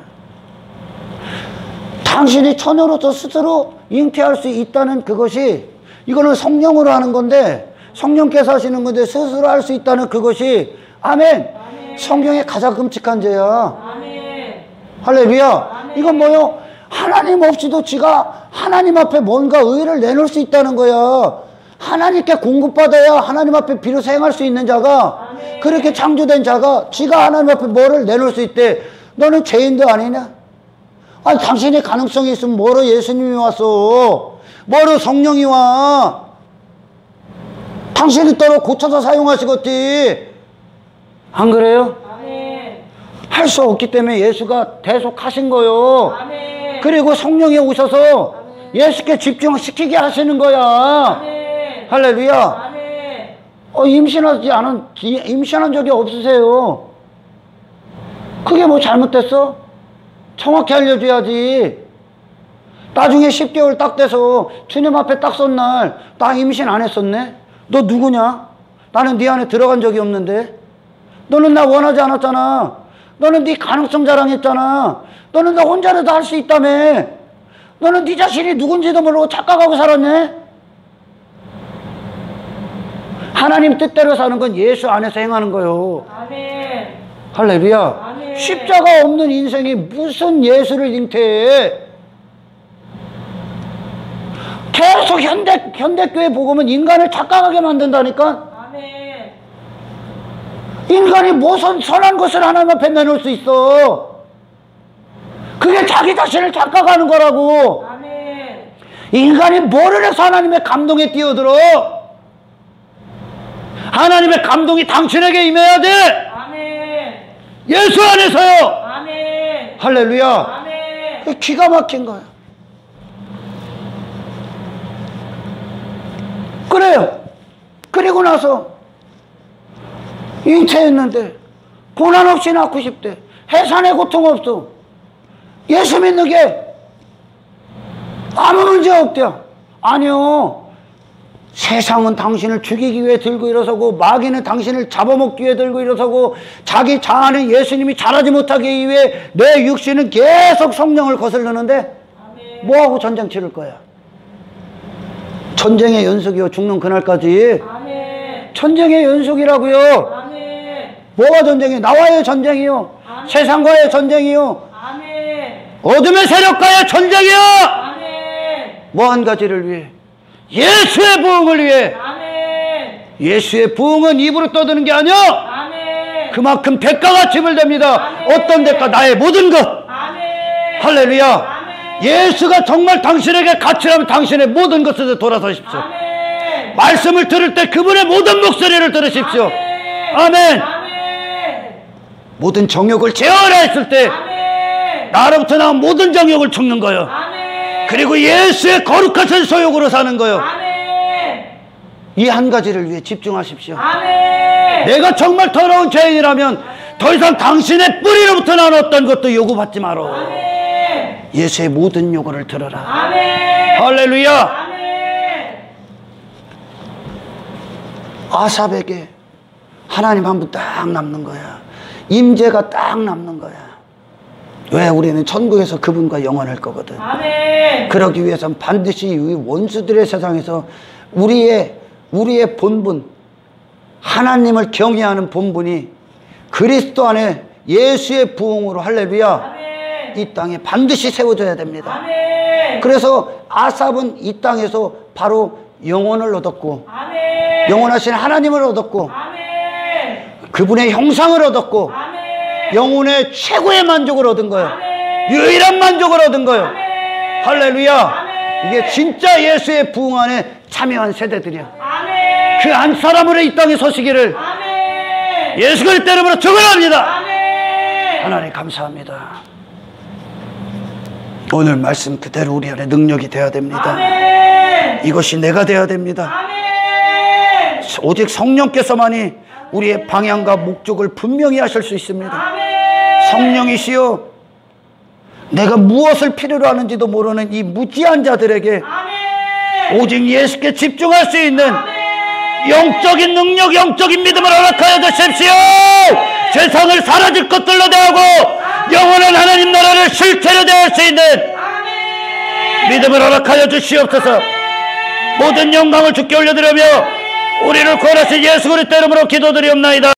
당신이 처녀로서 스스로 잉태할 수 있다는 그것이, 이거는 성령으로 하는 건데, 성령께서 하시는 건데 스스로 할 수 있다는 그것이, 아멘. 아멘. 성경의 가장 끔찍한 죄야. 아멘. 할렐루야. 아멘. 이건 뭐요? 하나님 없이도 지가 하나님 앞에 뭔가 의를 내놓을 수 있다는 거야. 하나님께 공급받아야 하나님 앞에 비로소 행할 수 있는 자가, 아멘. 그렇게 창조된 자가 지가 하나님 앞에 뭐를 내놓을 수 있대. 너는 죄인도 아니냐? 당신의 가능성이 있으면 뭐로 예수님이 왔어? 뭐로 성령이 와? 당신이 따로 고쳐서 사용하시겠지. 안 그래요? 아멘. 할 수 없기 때문에 예수가 대속하신 거요. 아멘. 그리고 성령이 오셔서 아멘. 예수께 집중시키게 하시는 거야. 아멘. 할렐루야. 아멘. 임신한 적이 없으세요. 그게 뭐 잘못됐어? 정확히 알려줘야지. 나중에 10개월 딱 돼서 주님 앞에 딱 선 날 나 임신 안 했었네? 너 누구냐? 나는 네 안에 들어간 적이 없는데. 너는 나 원하지 않았잖아. 너는 네 가능성 자랑했잖아. 너는 너 혼자라도 할 수 있다며. 너는 네 자신이 누군지도 모르고 착각하고 살았네. 하나님 뜻대로 사는 건 예수 안에서 행하는 거요. 아멘. 할렐루야. 아멘. 십자가 없는 인생이 무슨 예수를 잉태해. 계속 현대교회 복음은 인간을 착각하게 만든다니까. 아멘. 인간이 무슨 선한 것을 하나님 앞에 내놓을 수 있어. 그게 자기 자신을 착각하는 거라고. 아멘. 인간이 뭐를 해서 하나님의 감동에 뛰어들어? 하나님의 감동이 당신에게 임해야 돼. 아멘. 예수 안에서요. 아멘. 할렐루야. 아멘. 기가 막힌 거야. 그래요. 그리고 나서 잉태했는데 고난 없이 낳고 싶대. 해산의 고통 없어. 예수 믿는 게 아무 문제 없대요. 아니요. 세상은 당신을 죽이기 위해 들고 일어서고 마귀는 당신을 잡아먹기 위해 들고 일어서고 자기 자아는 예수님이 자라지 못하기 위해 내 육신은 계속 성령을 거슬르는데 뭐하고 전쟁 치를 거야? 전쟁의 연속이요. 죽는 그날까지. 아멘. 전쟁의 연속이라고요. 아멘. 뭐가 전쟁이요? 나와의 전쟁이요. 아멘. 세상과의 전쟁이요. 아멘. 어둠의 세력과의 전쟁이요. 아멘. 뭐 한 가지를 위해? 예수의 부흥을 위해. 아멘. 예수의 부흥은 입으로 떠드는 게 아니야. 아멘. 그만큼 대가가 지불됩니다. 아멘. 어떤 대가? 나의 모든 것. 아멘. 할렐루야. 아멘. 예수가 정말 당신에게 가치라면 당신의 모든 것을 돌아서십시오. 아멘. 말씀을 들을 때 그분의 모든 목소리를 들으십시오. 아멘. 아멘. 아멘. 모든 정욕을 제어하라 했을 때 아멘. 나로부터 나온 모든 정욕을 죽는 거요. 아멘. 그리고 예수의 거룩하신 소욕으로 사는 거요. 아멘. 이 한 가지를 위해 집중하십시오. 아멘. 내가 정말 더러운 죄인이라면 더 이상 당신의 뿌리로부터 나온 어떤 것도 요구받지 마라. 아멘. 예수의 모든 요구를 들어라. 아멘. 할렐루야. 아멘. 아삽에게 하나님 한 분 딱 남는 거야. 임재가 딱 남는 거야. 왜? 우리는 천국에서 그분과 영원할 거거든. 아멘. 그러기 위해서는 반드시 이 원수들의 세상에서 우리의 본분, 하나님을 경외하는 본분이 그리스도 안에 예수의 부흥으로, 할렐루야, 아멘. 이 땅에 반드시 세워져야 됩니다. 아멘. 그래서 아삽은 이 땅에서 바로 영혼을 얻었고, 아멘. 영원하신 하나님을 얻었고, 아멘. 그분의 형상을 얻었고, 아멘. 영혼의 최고의 만족을 얻은 거예요. 아멘. 유일한 만족을 얻은 거예요. 아멘. 할렐루야. 아멘. 이게 진짜 예수의 부흥 안에 참여한 세대들이야. 아멘. 그 한 사람으로 이 땅에 서시기를 아멘. 예수 그리스도 이름으로 축원합니다. 아멘. 하나님 감사합니다. 오늘 말씀 그대로 우리 안에 능력이 되어야 됩니다. 아멘. 이것이 내가 되어야 됩니다. 아멘. 오직 성령께서만이 우리의 방향과 목적을 분명히 하실 수 있습니다. 아멘. 성령이시여, 내가 무엇을 필요로 하는지도 모르는 이 무지한 자들에게 아멘. 오직 예수께 집중할 수 있는 아멘. 영적인 능력, 영적인 믿음을 허락하여 주십시오. 세상을 사라질 것들로 대하고 영원한 하나님 나라를 실체로 대할 수 있는 아멘. 믿음을 허락하여 주시옵소서. 모든 영광을 주께 올려드리며 우리를 구원하신 예수 그리스도 이름으로 기도드리옵나이다.